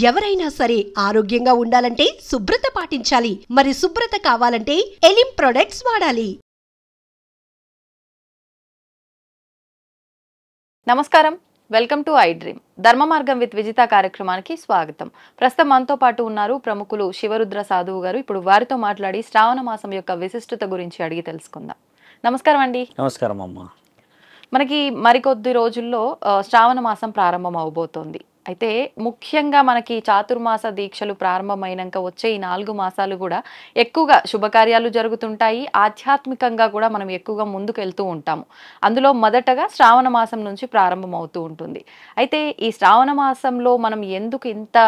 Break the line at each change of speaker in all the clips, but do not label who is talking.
ఎవరైనా సరే ఆరోగ్యంగా ఉండాలంటే శుభ్రత పాటించాలి. మరి శుభ్రత కావాలంటే ఎలిం ప్రొడక్ట్స్ వాడాలి.
నమస్కారం, వెల్కమ్ టు ఐ డ్రీమ్. ధర్మ మార్గం విత్ విజిత కార్యక్రమానికి స్వాగతం. ప్రస్తుతం మనతో పాటు ఉన్నారు ప్రముఖులు శివరుద్ర సాధువు గారు. ఇప్పుడు వారితో మాట్లాడి శ్రావణ మాసం యొక్క విశిష్టత గురించి అడిగి తెలుసుకుందాం. నమస్కారం అండి.
నమస్కారం అమ్మా.
మనకి మరికొద్ది రోజుల్లో శ్రావణ మాసం ప్రారంభం అవబోతోంది. అయితే ముఖ్యంగా మనకి చాతుర్మాస దీక్షలు ప్రారంభమైనాక వచ్చే ఈ 4 మాసాలు కూడా ఎక్కువగా శుభకార్యాలు జరుగుతుంటాయి. ఆధ్యాత్మికంగా కూడా మనం ఎక్కువగా ముందుకు వెళ్తూ ఉంటాము. అందులో మొదటగా శ్రావణ మాసం నుంచి ప్రారంభం అవుతూ ఉంటుంది. అయితే ఈ శ్రావణ మాసంలో మనం ఎందుకు ఇంత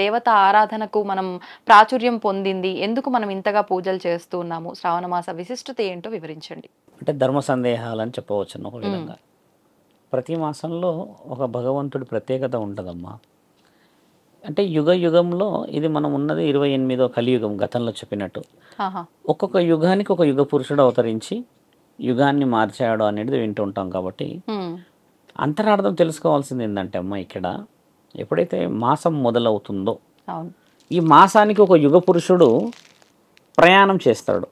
దేవత ఆరాధనకు మనం ప్రాచుర్యం పొందింది, ఎందుకు మనం ఇంతగా పూజలు చేస్తూ ఉన్నాము, శ్రావణ మాస విశిష్టత ఏంటో వివరించండి.
అంటే ధర్మ సందేహాలని చెప్పవచ్చు ఒక విధంగా. ప్రతి మాసంలో ఒక భగవంతుడి ప్రత్యేకత ఉంటుందమ్మా. అంటే యుగ యుగంలో ఇది మనం ఉన్నది 28వ కలియుగం, గతంలో చెప్పినట్టు. ఒక్కొక్క యుగానికి ఒక యుగ పురుషుడు అవతరించి యుగాన్ని మార్చాడు అనేది వింటూ ఉంటాం. కాబట్టి అంతరార్థం తెలుసుకోవాల్సింది ఏంటంటే అమ్మా, ఇక్కడ ఎప్పుడైతే మాసం మొదలవుతుందో ఈ మాసానికి ఒక యుగ పురుషుడు ప్రయాణం చేస్తాడు.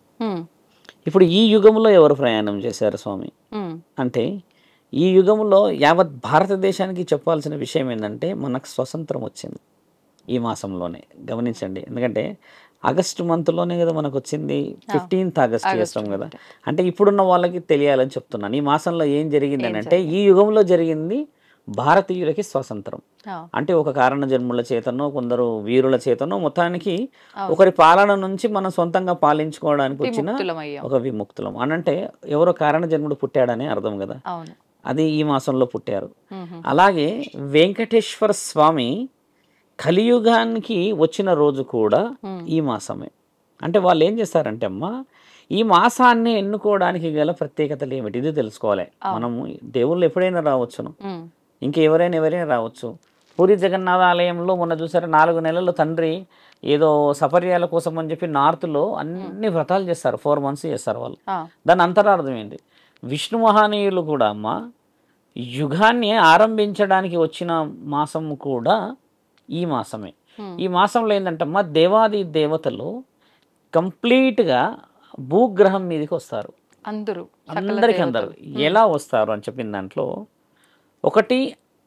ఇప్పుడు ఈ యుగంలో ఎవరు ప్రయాణం చేశారు స్వామి అంటే, ఈ యుగంలో యావత్ భారతదేశానికి చెప్పాల్సిన విషయం ఏంటంటే, మనకు స్వతంత్రం వచ్చింది ఈ మాసంలోనే. గమనించండి, ఎందుకంటే ఆగస్టు మంత్లోనే కదా మనకు వచ్చింది. 15th ఆగస్ట్ చేస్తాం కదా. అంటే ఇప్పుడున్న వాళ్ళకి తెలియాలని చెప్తున్నాను. ఈ మాసంలో ఏం జరిగింది అంటే, ఈ యుగంలో జరిగింది భారతీయులకి స్వాతంత్రం. అంటే ఒక కారణ జన్ముల చేతనో, కొందరు వీరుల చేతనో, మొత్తానికి ఒకరి పాలన నుంచి మనం సొంతంగా పాలించుకోవడానికి వచ్చిన ఒక విముక్తులం అని. అంటే ఎవరో కారణ జన్ముడు పుట్టాడనే అర్థం కదా. అది ఈ మాసంలో పుట్టారు. అలాగే వెంకటేశ్వర స్వామి కలియుగానికి వచ్చిన రోజు కూడా ఈ మాసమే. అంటే వాళ్ళు ఏం చేస్తారంటే అమ్మా, ఈ మాసాన్ని ఎన్నుకోవడానికి గల ప్రత్యేకతలు ఏమిటి ఇది తెలుసుకోవాలి. మనము దేవుళ్ళు ఎప్పుడైనా రావచ్చును, ఎవరైనా రావచ్చు. పూరి జగన్నాథ ఆలయంలో మొన్న చూసారు, 4 నెలలు తండ్రి ఏదో సపర్యాల కోసం అని చెప్పి నార్త్లో అన్ని వ్రతాలు చేస్తారు. 4 months చేస్తారు వాళ్ళు. దాని అంతరార్థం ఏంటి? విష్ణు మహానీయులు కూడా అమ్మ యుగాన్ని ఆరంభించడానికి వచ్చిన మాసం కూడా ఈ మాసమే. ఈ మాసంలో ఏంటంటమ్మా, దేవాది దేవతలు కంప్లీట్గా భూగ్రహం మీదకి వస్తారు. అందరూ ఎలా వస్తారు అని చెప్పిన దాంట్లో ఒకటి,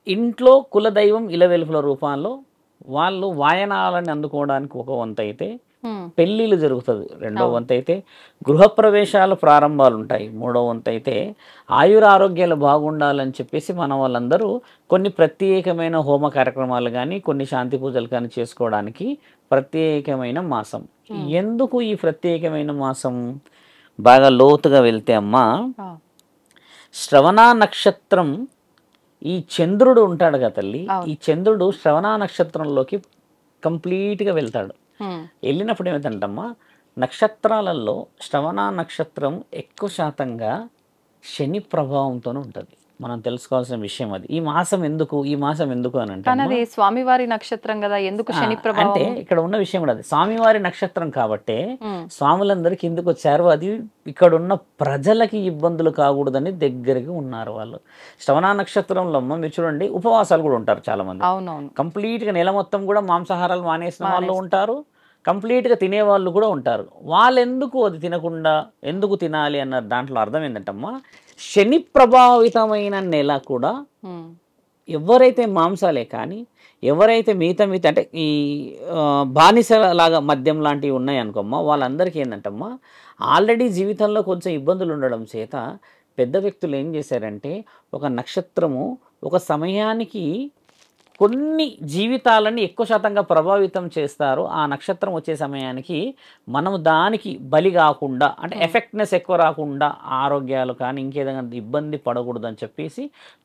ఇంట్లో కులదైవం ఇలవెలుపుల రూపంలో వాళ్ళు వాయనాలని అందుకోవడానికి ఒక వంతు అయితే, పెళ్ళిళ్ళు జరుగుతుంది 2వ వంతు అయితే, గృహప్రవేశాలు ప్రారంభాలు ఉంటాయి 3వ వంతు అయితే, ఆయురారోగ్యాలు బాగుండాలని చెప్పేసి మన వాళ్ళందరూ కొన్ని ప్రత్యేకమైన హోమ కార్యక్రమాలు కానీ, కొన్ని శాంతి పూజలు కానీ చేసుకోవడానికి ప్రత్యేకమైన మాసం. ఎందుకు ఈ ప్రత్యేకమైన మాసం? బాగా లోతుగా వెళ్తే అమ్మా, శ్రవణ నక్షత్రం, ఈ చంద్రుడు ఉంటాడు కదా తల్లి, ఈ చంద్రుడు శ్రవణ నక్షత్రంలోకి కంప్లీట్గా వెళ్తాడు. వెళ్ళినప్పుడు ఏమిటంటమ్మా, నక్షత్రాలలో శ్రవణ నక్షత్రం ఎక్కువ శాతంగా శని ప్రభావంతో ఉంటుంది. మనం తెలుసుకోవాల్సిన విషయం అది. ఈ మాసం ఎందుకు అని అంటే,
స్వామివారి నక్షత్రం కదా, ఎందుకు శని ప్రభావం
అంటే ఇక్కడ ఉన్న విషయం కూడా అది. స్వామివారి నక్షత్రం కాబట్టి స్వాములందరూ కిందకు వచ్చారు. అది ఇక్కడ ఉన్న ప్రజలకి ఇబ్బందులు కాకూడదని దగ్గరగా ఉన్నారు వాళ్ళు. శ్రవణ నక్షత్రంలో మీరు చూడండి, ఉపవాసాలు కూడా ఉంటారు చాలా మంది. కంప్లీట్ గా నెల మొత్తం కూడా మాంసాహారాలు మానేసిన వాళ్ళు ఉంటారు, కంప్లీట్ గా తినేవాళ్ళు కూడా ఉంటారు. వాళ్ళు ఎందుకు అది తినకుండా ఎందుకు తినాలి అన్న దాంట్లో అర్థం ఏంటంటమ్మా, శని ప్రభావితమైన నెల కూడా ఎవరైతే మాంసాలే కానీ, ఎవరైతే మిగతా అంటే ఈ బానిసలాగా మద్యం లాంటివి ఉన్నాయి అనుకోమ్మా, వాళ్ళందరికీ ఏంటంటమ్మా, ఆల్రెడీ జీవితంలో కొంచెం ఇబ్బందులు ఉండడం చేత పెద్ద వ్యక్తులు ఏం చేశారంటే, ఒక నక్షత్రము ఒక సమయానికి కొన్ని జీవితాలని ఎక్కువ శాతంగా ప్రభావితం చేస్తారు. ఆ నక్షత్రం వచ్చే సమయానికి మనం దానికి బలి కాకుండా, అంటే ఎఫెక్ట్నెస్ ఎక్కువ రాకుండా, ఆరోగ్యాలు కానీ ఇంకేదైనా ఇబ్బంది పడకూడదు అని చెప్పేసి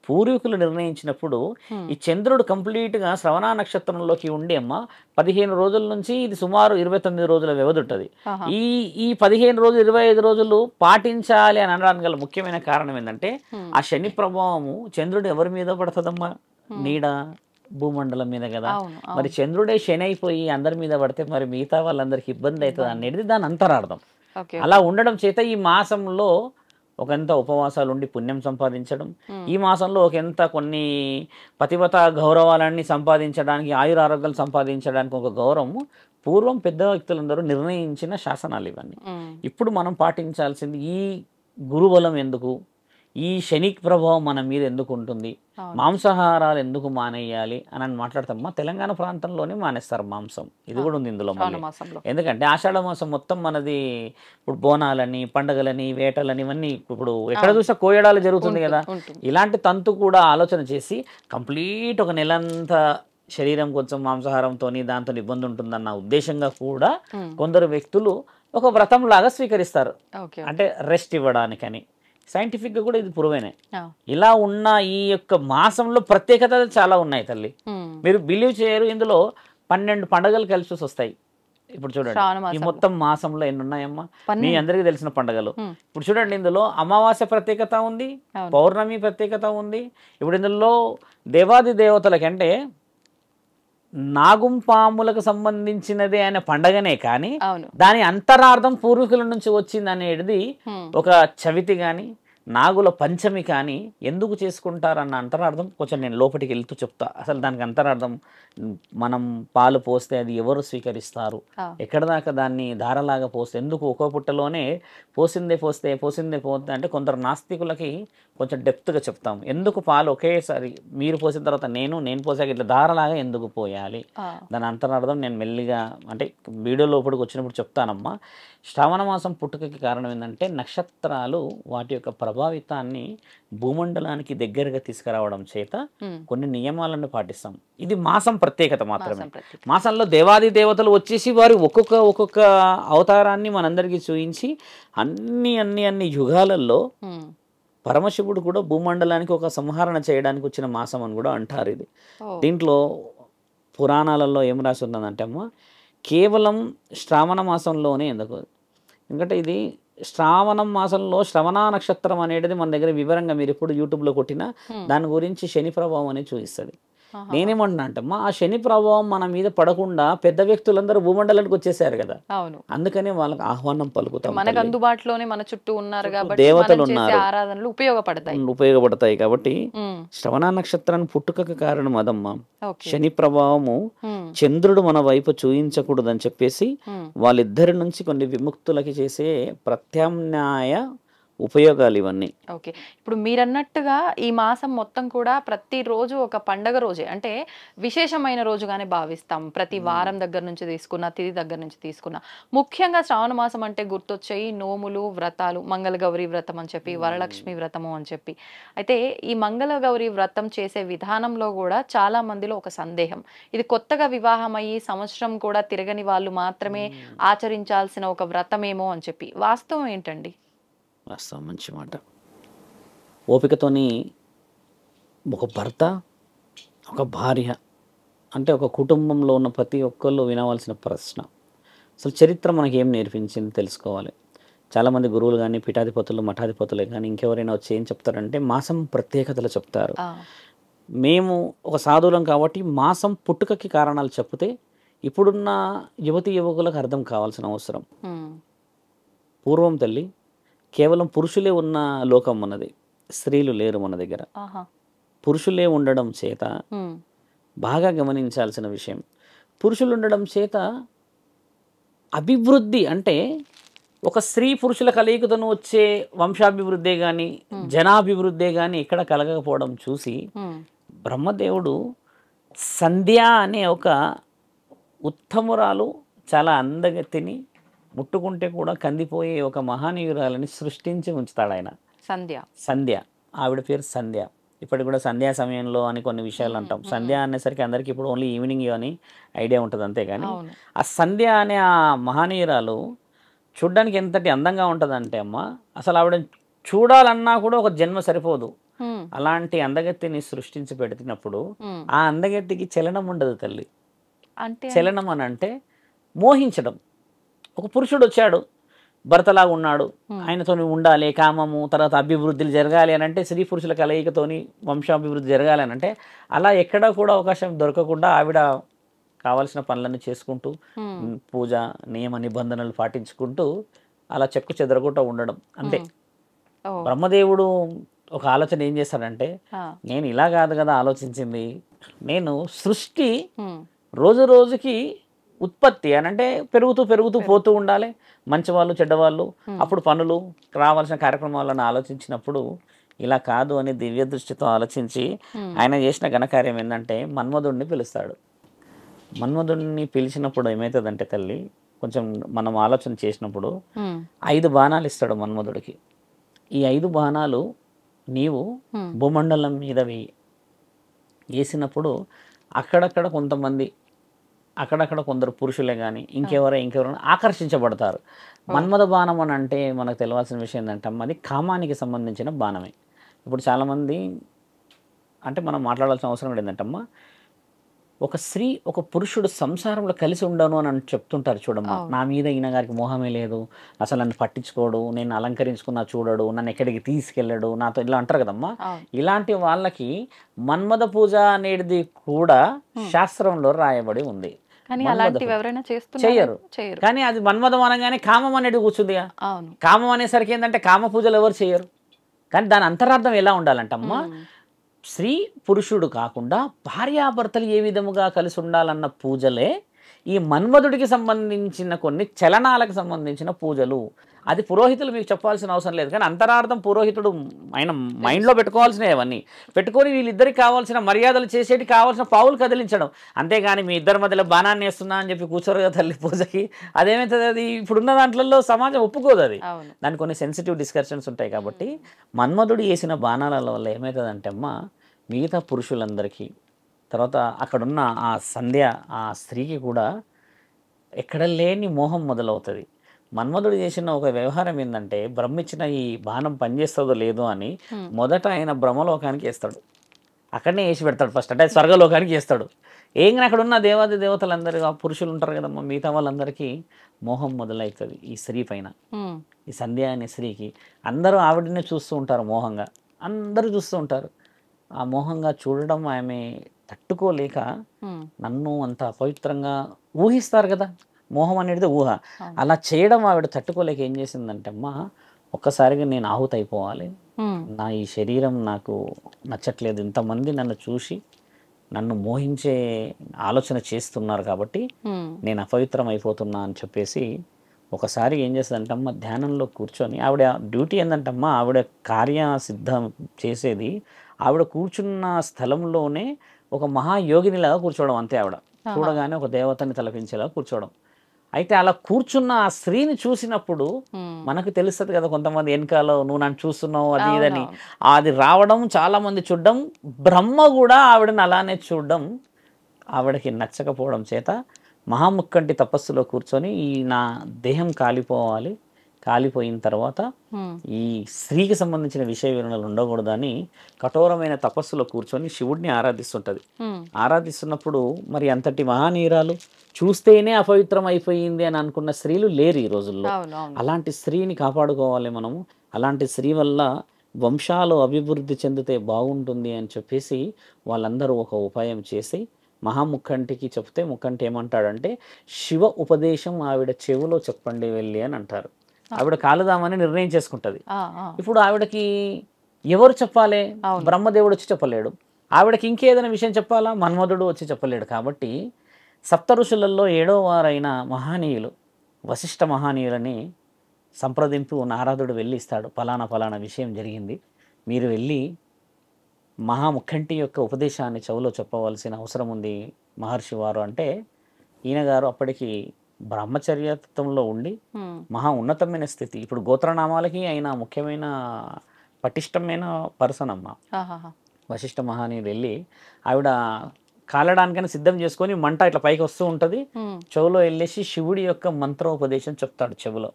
పూర్వీకులు నిర్ణయించినప్పుడు ఈ చంద్రుడు కంప్లీట్గా శ్రవణ నక్షత్రంలోకి ఉండి అమ్మ 15 రోజుల నుంచి ఇది సుమారు 29 రోజుల వ్యవధి ఉంటుంది. ఈ 15 రోజులు 25 రోజులు పాటించాలి అని అనడానికి గల ముఖ్యమైన కారణం ఏంటంటే, ఆ శని ప్రభావము చంద్రుడు ఎవరి మీద పడుతుందమ్మా, నీడ భూమండలం మీద కదా. మరి చంద్రుడే శని అయిపోయి అందరి మీద పడితే మరి మిగతా వాళ్ళందరికి ఇబ్బంది అవుతుంది అనేది దాని అంతరార్థం. అలా ఉండడం చేత ఈ మాసంలో ఒకంత ఉపవాసాలు ఉండి పుణ్యం సంపాదించడం, ఈ మాసంలో ఒకంత కొన్ని పతివ్రత గౌరవాలన్నీ సంపాదించడానికి, ఆయురారోగ్యాలు సంపాదించడానికి ఒక గౌరవం పూర్వం పెద్ద వ్యక్తులందరూ నిర్ణయించిన శాసనాలు ఇవన్నీ. ఇప్పుడు మనం పాటించాల్సింది ఈ గురుబలం ఎందుకు, ఈ శని ప్రభావం మన మీద ఎందుకు ఉంటుంది, మాంసాహారాలు ఎందుకు మానేయాలి అని మాట్లాడతాం. తెలంగాణ ప్రాంతంలోనే మానేస్తారు మాంసం, ఇది కూడా ఉంది ఇందులో. ఎందుకంటే ఆషాఢ మాసం మొత్తం మనది ఇప్పుడు బోనాలని, పండగలని, వేటలని ఇవన్నీ ఇప్పుడు ఎక్కడ చూసినా కోయడాలు జరుగుతుంది కదా. ఇలాంటి తంతు కూడా ఆలోచన చేసి కంప్లీట్ ఒక నెలంతా శరీరం కొంచెం మాంసాహారంతో దాంతో ఇబ్బంది ఉంటుందన్న ఉద్దేశంగా కూడా కొందరు వ్యక్తులు ఒక వ్రతం లాగా స్వీకరిస్తారు, అంటే రెస్ట్ ఇవ్వడానికని. సైంటిఫిక్గా కూడా ఇది ప్రూవేనే. ఇలా ఉన్న ఈ యొక్క మాసంలో ప్రత్యేకత చాలా ఉన్నాయి తల్లి, మీరు బిలీవ్ చేయరు. ఇందులో 12 పండుగలు కలిసి వస్తాయి. ఇప్పుడు చూడండి ఈ మొత్తం మాసంలో ఎన్ని ఉన్నాయమ్మా, మీ అందరికీ తెలిసిన పండుగలు. ఇప్పుడు చూడండి ఇందులో అమావాస్య ప్రత్యేకత ఉంది, పౌర్ణమి ప్రత్యేకత ఉంది. ఇప్పుడు ఇందులో దేవాది దేవతలకంటే నాగుంపాములకు సంబంధించినదే అనే పండగనే, కానీ దాని అంతరార్థం పూర్వీకుల నుంచి వచ్చింది అనేది ఒక చవితి కానీ నాగుల పంచమి కానీ ఎందుకు చేసుకుంటారన్న అంతరార్థం కొంచెం నేను లోపలికి వెళ్తూ చెప్తా. అసలు దానికి అంతరార్థం, మనం పాలు పోస్తే అది ఎవరు స్వీకరిస్తారు, ఎక్కడ దాకా దాన్ని ధారలాగా పోస్తే, ఎందుకు ఒక్కో పుట్టలోనే పోసిందే పోస్తే అంటే కొందరు నాస్తికులకి కొంచెం డెప్త్గా చెప్తాం. ఎందుకు పాలు ఒకేసారి మీరు పోసిన తర్వాత నేను పోసాక ఇట్లా ధారలాగా ఎందుకు పోయాలి, దాని అంతరార్థం నేను మెల్లిగా అంటే వీడియో లోపలికి వచ్చినప్పుడు చెప్తానమ్మా. శ్రావణ మాసం పుట్టుకకి కారణం ఏంటంటే నక్షత్రాలు వాటి యొక్క ప్రభావితాన్ని భూమండలానికి దగ్గరగా తీసుకురావడం చేత కొన్ని నియమాలను పాటిస్తాం. ఇది మాసం ప్రత్యేకత మాత్రమే. మాసంలో దేవాది దేవతలు వచ్చేసి వారు ఒక్కొక్క అవతారాన్ని మనందరికీ చూపించి అన్ని యుగాలలో పరమశివుడు కూడా భూమండలానికి ఒక సంహరణ చేయడానికి వచ్చిన మాసం అని కూడా అంటారు. ఇది దీంట్లో పురాణాలలో ఏం రాసి ఉందంటే అమ్మ, కేవలం శ్రావణ మాసంలోనే ఎందుకంటే ఇది శ్రావణ మాసంలో శ్రవణ నక్షత్రం అనేది మన దగ్గర వివరంగా మీరు ఎప్పుడు యూట్యూబ్లో కొట్టినా దాని గురించి శని ప్రభావం అనేది చూపిస్తుంది. నేనేమంటున్నా అంటమ్మా, ఆ శని ప్రభావం మన మీద పడకుండా పెద్ద వ్యక్తులందరూ భూమండలానికి వచ్చేసారు కదా, అందుకనే వాళ్ళకి ఆహ్వానం పలుకుతాం.
మనకు అందుబాటులోనే మన చుట్టూ ఉన్నారు కాబట్టి
దేవతలు ఉన్నారు,
ఆరాధనలు
ఉపయోగపడతాయి కాబట్టి శ్రవణ నక్షత్రాన్ని పుట్టుకకు కారణం అదమ్మా. శని ప్రభావము చంద్రుడు మన వైపు చూయించకూడదని చెప్పేసి వాళ్ళిద్దరి నుంచి కొన్ని విముక్తులకి చేసే ప్రత్యామ్నాయ ఉపయోగాలు ఇవన్నీ.
ఓకే, ఇప్పుడు మీరన్నట్టుగా ఈ మాసం మొత్తం కూడా ప్రతిరోజు ఒక పండగ రోజే, అంటే విశేషమైన రోజుగానే భావిస్తాం. ప్రతి వారం దగ్గర నుంచి తీసుకున్న, తిథి దగ్గర నుంచి తీసుకున్న, ముఖ్యంగా శ్రావణ మాసం అంటే గుర్తొచ్చాయి నోములు, వ్రతాలు, మంగళగౌరి వ్రతం అని చెప్పి, వరలక్ష్మి వ్రతము అని చెప్పి. అయితే ఈ మంగళగౌరి వ్రతం చేసే విధానంలో కూడా చాలా మందిలో ఒక సందేహం, ఇది కొత్తగా వివాహం అయ్యి సంవత్సరం కూడా తిరగని వాళ్ళు మాత్రమే ఆచరించాల్సిన ఒక వ్రతమేమో అని చెప్పి. వాస్తవం ఏంటండి?
వాస్తవం, మంచి మాట. ఓపికతోని ఒక భర్త, ఒక భార్య అంటే ఒక కుటుంబంలో ఉన్న ప్రతి ఒక్కళ్ళు వినవలసిన ప్రశ్న, అసలు చరిత్ర మనకి ఏం నేర్పించింది తెలుసుకోవాలి. చాలామంది గురువులు కానీ, పీఠాధిపతులు, మఠాధిపతులు కానీ ఇంకెవరైనా వచ్చి ఏం చెప్తారంటే మాసం ప్రత్యేకతలు చెప్తారు. మేము ఒక సాధువులం కాబట్టి మాసం పుట్టుకకి కారణాలు చెప్తే ఇప్పుడున్న యువతి యువకులకు అర్థం కావాల్సిన అవసరం. పూర్వం తల్లి కేవలం పురుషులే ఉన్న లోకం మనది, స్త్రీలు లేరు మన దగ్గర. పురుషులే ఉండడం చేత బాగా గమనించాల్సిన విషయం, పురుషులు ఉండడం చేత అభివృద్ధి అంటే ఒక స్త్రీ పురుషుల కలయికతోను వచ్చే వంశాభివృద్ధే కానీ జనాభివృద్ధే కానీ ఎక్కడ కలగకపోవడం చూసి బ్రహ్మదేవుడు సంధ్య అనే ఒక ఉత్తమురాలు, చాలా అందగతిని, ముట్టుకుంటే కూడా కందిపోయే ఒక మహానీయురాలని సృష్టించి ఉంచుతాడు ఆయన. సంధ్య ఆవిడ పేరు సంధ్య. ఇప్పటికి కూడా సంధ్యా సమయంలో అని కొన్ని విషయాలు అంటాం. సంధ్య అనేసరికి అందరికీ ఇప్పుడు ఓన్లీ ఈవినింగ్ అని ఐడియా ఉంటుంది అంతే. కానీ ఆ సంధ్య అనే ఆ మహానీయురాలు చూడ్డానికి ఎంతటి అందంగా ఉంటుందంటే అమ్మ, అసలు ఆవిడ చూడాలన్నా కూడా ఒక జన్మ సరిపోదు. అలాంటి అందగత్తిని సృష్టించి పెడుతున్నప్పుడు ఆ అందగత్తికి చలనం ఉండదు తల్లి. చలనం అని అంటే మోహించడం. ఒక పురుషుడు వచ్చాడు, భర్తలాగా ఉన్నాడు, ఆయనతో ఉండాలి, కామము, తర్వాత అభివృద్ధులు జరగాలి అని అంటే, స్త్రీ పురుషుల కలయికతోని వంశాభివృద్ధి జరగాలి అని అంటే, అలా ఎక్కడా కూడా అవకాశం దొరకకుండా ఆవిడ కావాల్సిన పనులన్నీ చేసుకుంటూ పూజ నియమ నిబంధనలు పాటించుకుంటూ అలా చెక్కు చెదరకుండా ఉండడం అంతే. బ్రహ్మదేవుడు ఒక ఆలోచన ఏం చేస్తాడంటే,
ఆ,
నేను ఇలా కాదు కదా ఆలోచించింది, నేను సృష్టి
ఉమ్,
రోజు రోజుకి ఉత్పత్తి అని అంటే పెరుగుతూ పెరుగుతూ పోతూ ఉండాలి, మంచివాళ్ళు చెడ్డవాళ్ళు, అప్పుడు పనులు రావాల్సిన కార్యక్రమాలను ఆలోచించినప్పుడు ఇలా కాదు అని దివ్య దృష్టితో ఆలోచించి ఆయన చేసిన ఘనకార్యం ఏంటంటే మన్మధుడిని పిలుస్తాడు. మన్మధుడిని పిలిచినప్పుడు ఏమవుతుందంటే తల్లి, కొంచెం మనం ఆలోచన చేసినప్పుడు
ఉమ్,
5 బాణాలు ఇస్తాడు మన్మధుడికి. ఈ 5 బాణాలు నీవు భూమండలం మీద వేసినప్పుడు అక్కడక్కడ కొంతమంది, అక్కడక్కడ కొందరు పురుషులే కానీ ఇంకెవరైనా ఆకర్షించబడతారు. మన్మథ బాణం అని అంటే మనకు తెలియాల్సిన విషయం ఏంటంటే అది కామానికి సంబంధించిన బాణమే. ఇప్పుడు చాలామంది అంటే మనం మాట్లాడాల్సిన అవసరం కూడా ఏంటంటమ్మా, ఒక స్త్రీ ఒక పురుషుడు సంసారంలో కలిసి ఉండను అని చెప్తుంటారు చూడమ్మా, నా మీద ఈయన గారికి మోహమే లేదు, అసలు నన్ను పట్టించుకోడు, నేను అలంకరించుకున్నా చూడడు, నన్ను ఎక్కడికి తీసుకెళ్ళడు, నాతో ఇలా అంటారు కదమ్మా. ఇలాంటి వాళ్ళకి మన్మథ పూజ అనేది కూడా శాస్త్రంలో రాయబడి ఉంది.
కానీ అలాంటివి ఎవరైనా
చెయ్యరు.
చేయరు.
కానీ అది మన్మథం అనగానే కామం అనేది కూర్చుందిగా.
అవును.
కామం అనేసరికి ఏంటంటే కామ పూజలు ఎవరు చేయరు. కానీ దాని అంతరార్థం ఎలా ఉండాలంటమ్మా, స్త్రీ పురుషుడు కాకుండా భార్యాభర్తలు ఏ విధముగా కలిసి ఉండాలన్న పూజలే ఈ మన్మధుడికి సంబంధించిన కొన్ని చలనాలకు సంబంధించిన పూజలు. అది పురోహితులు మీకు చెప్పాల్సిన అవసరం లేదు, కానీ అంతరార్థం పురోహితుడు ఆయన మైండ్లో పెట్టుకోవాల్సినవి అవన్నీ పెట్టుకొని వీళ్ళిద్దరికి కావాల్సిన మర్యాదలు చేసేటి కావాల్సిన పావులు కదిలించడం. అంతేగాని మీ ఇద్దరి మధ్యలో బాణాన్ని వేస్తున్నా అని చెప్పి కూర్చోరు కదా తల్లి పూజకి. అదేమవుతుంది, అది ఇప్పుడున్న దాంట్లో సమాజం ఒప్పుకోదు. అది దానికి కొన్ని సెన్సిటివ్ డిస్కషన్స్ ఉంటాయి. కాబట్టి మన్మధుడు వేసిన బాణాల వల్ల ఏమవుతుందంటే అమ్మ, మిగతా పురుషులందరికీ తర్వాత అక్కడున్న ఆ సంధ్య ఆ స్త్రీకి కూడా ఎక్కడ లేని మోహం మొదలవుతుంది. మన్మధుడు చేసిన ఒక వ్యవహారం ఏంటంటే, బ్రహ్మిచ్చిన ఈ బాణం పనిచేస్తుందో లేదో అని మొదట ఆయన బ్రహ్మలోకానికి వేస్తాడు, అక్కడనే వేసి పెడతాడు ఫస్ట్, అంటే స్వర్గలోకానికి వేస్తాడు. ఏం అక్కడ ఉన్న దేవాది దేవతలందరూ ఆ పురుషులు ఉంటారు కదమ్మా, మిగతా వాళ్ళందరికీ మోహం మొదలవుతుంది ఈ స్త్రీ పైన. ఈ సంధ్య అనే స్త్రీకి అందరూ ఆవిడనే చూస్తూ ఉంటారు మోహంగా, అందరూ చూస్తూ ఉంటారు. ఆ మోహంగా చూడడం ఆమె తట్టుకోలేక నన్ను అంత అపవిత్రంగా ఊహిస్తారు కదా, మోహం అనేది ఊహ, అలా చేయడం ఆవిడ తట్టుకోలేక ఏం చేసిందంటే అమ్మా, ఒక్కసారిగా నేను ఆహుతి అయిపోవాలి, నా ఈ శరీరం నాకు నచ్చట్లేదు, ఇంతమంది నన్ను చూసి నన్ను మోహించే ఆలోచన చేస్తున్నారు కాబట్టి నేను అపవిత్రం అయిపోతున్నా అని చెప్పేసి ఒకసారి ఏం చేస్తుందంటమ్మా, ధ్యానంలో కూర్చొని, ఆవిడ డ్యూటీ ఏంటంటమ్మా, ఆవిడ కార్యసిద్ధం చేసేది ఆవిడ కూర్చున్న స్థలంలోనే ఒక మహాయోగినిలాగా కూర్చోవడం అంతే. ఆవిడ చూడగానే ఒక దేవతని తలపించేలా కూర్చోవడం. అయితే అలా కూర్చున్న ఆ స్త్రీని చూసినప్పుడు మనకు తెలుస్తుంది కదా, కొంతమంది వెనకాల నువ్వు నన్ను చూస్తున్నావు అది ఇదని, అది రావడం, చాలా మంది చూడడం, బ్రహ్మ కూడా ఆవిడని అలానే చూడడం ఆవిడకి నచ్చకపోవడం చేత మహాముక్కంటి తపస్సులో కూర్చొని ఈ నా దేహం కాలిపోవాలి, కాలిపోయిన తర్వాత ఈ స్త్రీకి సంబంధించిన విషయ వివరణలు ఉండకూడదని కఠోరమైన తపస్సులో కూర్చొని శివుడిని ఆరాధిస్తుంటది. ఆరాధిస్తున్నప్పుడు మరి అంతటి మహానీరాలు చూస్తేనే అపవిత్రం అయిపోయింది అని అనుకున్న స్త్రీలు లేరు ఈ రోజుల్లో. అలాంటి స్త్రీని కాపాడుకోవాలి మనము, అలాంటి స్త్రీ వల్ల వంశాలు అభివృద్ధి చెందితే బాగుంటుంది అని చెప్పేసి వాళ్ళందరూ ఒక ఉపాయం చేసి మహాముక్కంటికి చెప్తే, ముక్కంటి ఏమంటాడంటే, శివ ఉపదేశం ఆవిడ చెవిలో చెప్పండి వెళ్ళి అని అంటారు. ఆవిడ కాలుదామని నిర్ణయం చేసుకుంటది. ఇప్పుడు ఆవిడకి ఎవరు చెప్పాలి, బ్రహ్మదేవుడు వచ్చి చెప్పలేడు, ఆవిడకి ఇంకేదైనా విషయం చెప్పాలా, మన్మధుడు వచ్చి చెప్పలేడు. కాబట్టి సప్త ఋషులలో 7వ వారైన మహానీయులు వశిష్ఠ మహానీయులని సంప్రదింపు నారదుడు వెళ్ళి ఇస్తాడు, ఫలానా ఫలానా విషయం జరిగింది, మీరు వెళ్ళి మహాముఖంటి యొక్క ఉపదేశాన్ని చెవులో చెప్పవలసిన అవసరం ఉంది మహర్షి వారు అంటే, ఈయన గారు అప్పటికి బ్రహ్మచర్యత్వంలో ఉండి మహా ఉన్నతమైన స్థితి. ఇప్పుడు గోత్రనామాలకి ఆయన ముఖ్యమైన పటిష్టమైన పర్సన్ అమ్మ. వశిష్ఠ మహానీయులు వెళ్ళి ఆవిడ కాలడానికైనా సిద్ధం చేసుకొని మంట ఇట్లా పైకి వస్తూ ఉంటుంది, చెవులో వెళ్ళేసి శివుడి యొక్క మంత్రోపదేశం చెప్తాడు చెవులో.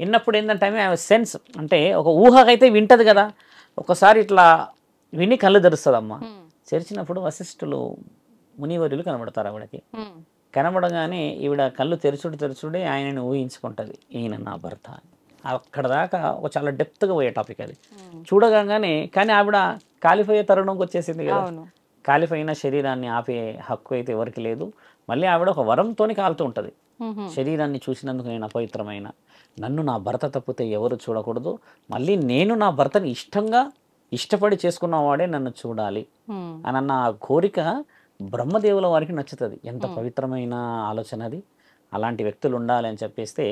విన్నప్పుడు ఏంటంటే ఆమె సెన్స్ అంటే ఒక ఊహకైతే వింటది కదా, ఒకసారి ఇట్లా విని కళ్ళు తెరుస్తుంది అమ్మ. తెరిచినప్పుడు వశిష్ఠులు మునివర్యులు కనబడతారు ఆవిడకి. కనబడగానే ఈవిడ కళ్ళు తెరుచుడే ఆయనని ఊహించుకుంటుంది, ఈయన నా భర్త అని. అక్కడ దాకా ఒక చాలా డెప్త్గా పోయే టాపిక్ అది చూడగానే. కానీ ఆవిడ కాలిపోయే తరుణంకి వచ్చేసింది కదా, కాలిపోయిన శరీరాన్ని ఆపే హక్కు అయితే ఎవరికి లేదు. మళ్ళీ ఆవిడ ఒక వరంతోని కాలుతూ ఉంటుంది, శరీరాన్ని చూసినందుకు నేను అపవిత్రమైన, నన్ను నా భర్త తప్పితే ఎవరు చూడకూడదు, మళ్ళీ నేను నా భర్తని ఇష్టపడి చేసుకున్నవాడే నన్ను చూడాలి అని అన్న ఆ కోరిక బ్రహ్మదేవుల వారికి నచ్చుతుంది. ఎంత పవిత్రమైన ఆలోచన అది. అలాంటి వ్యక్తులు ఉండాలి అని చెప్పేస్తే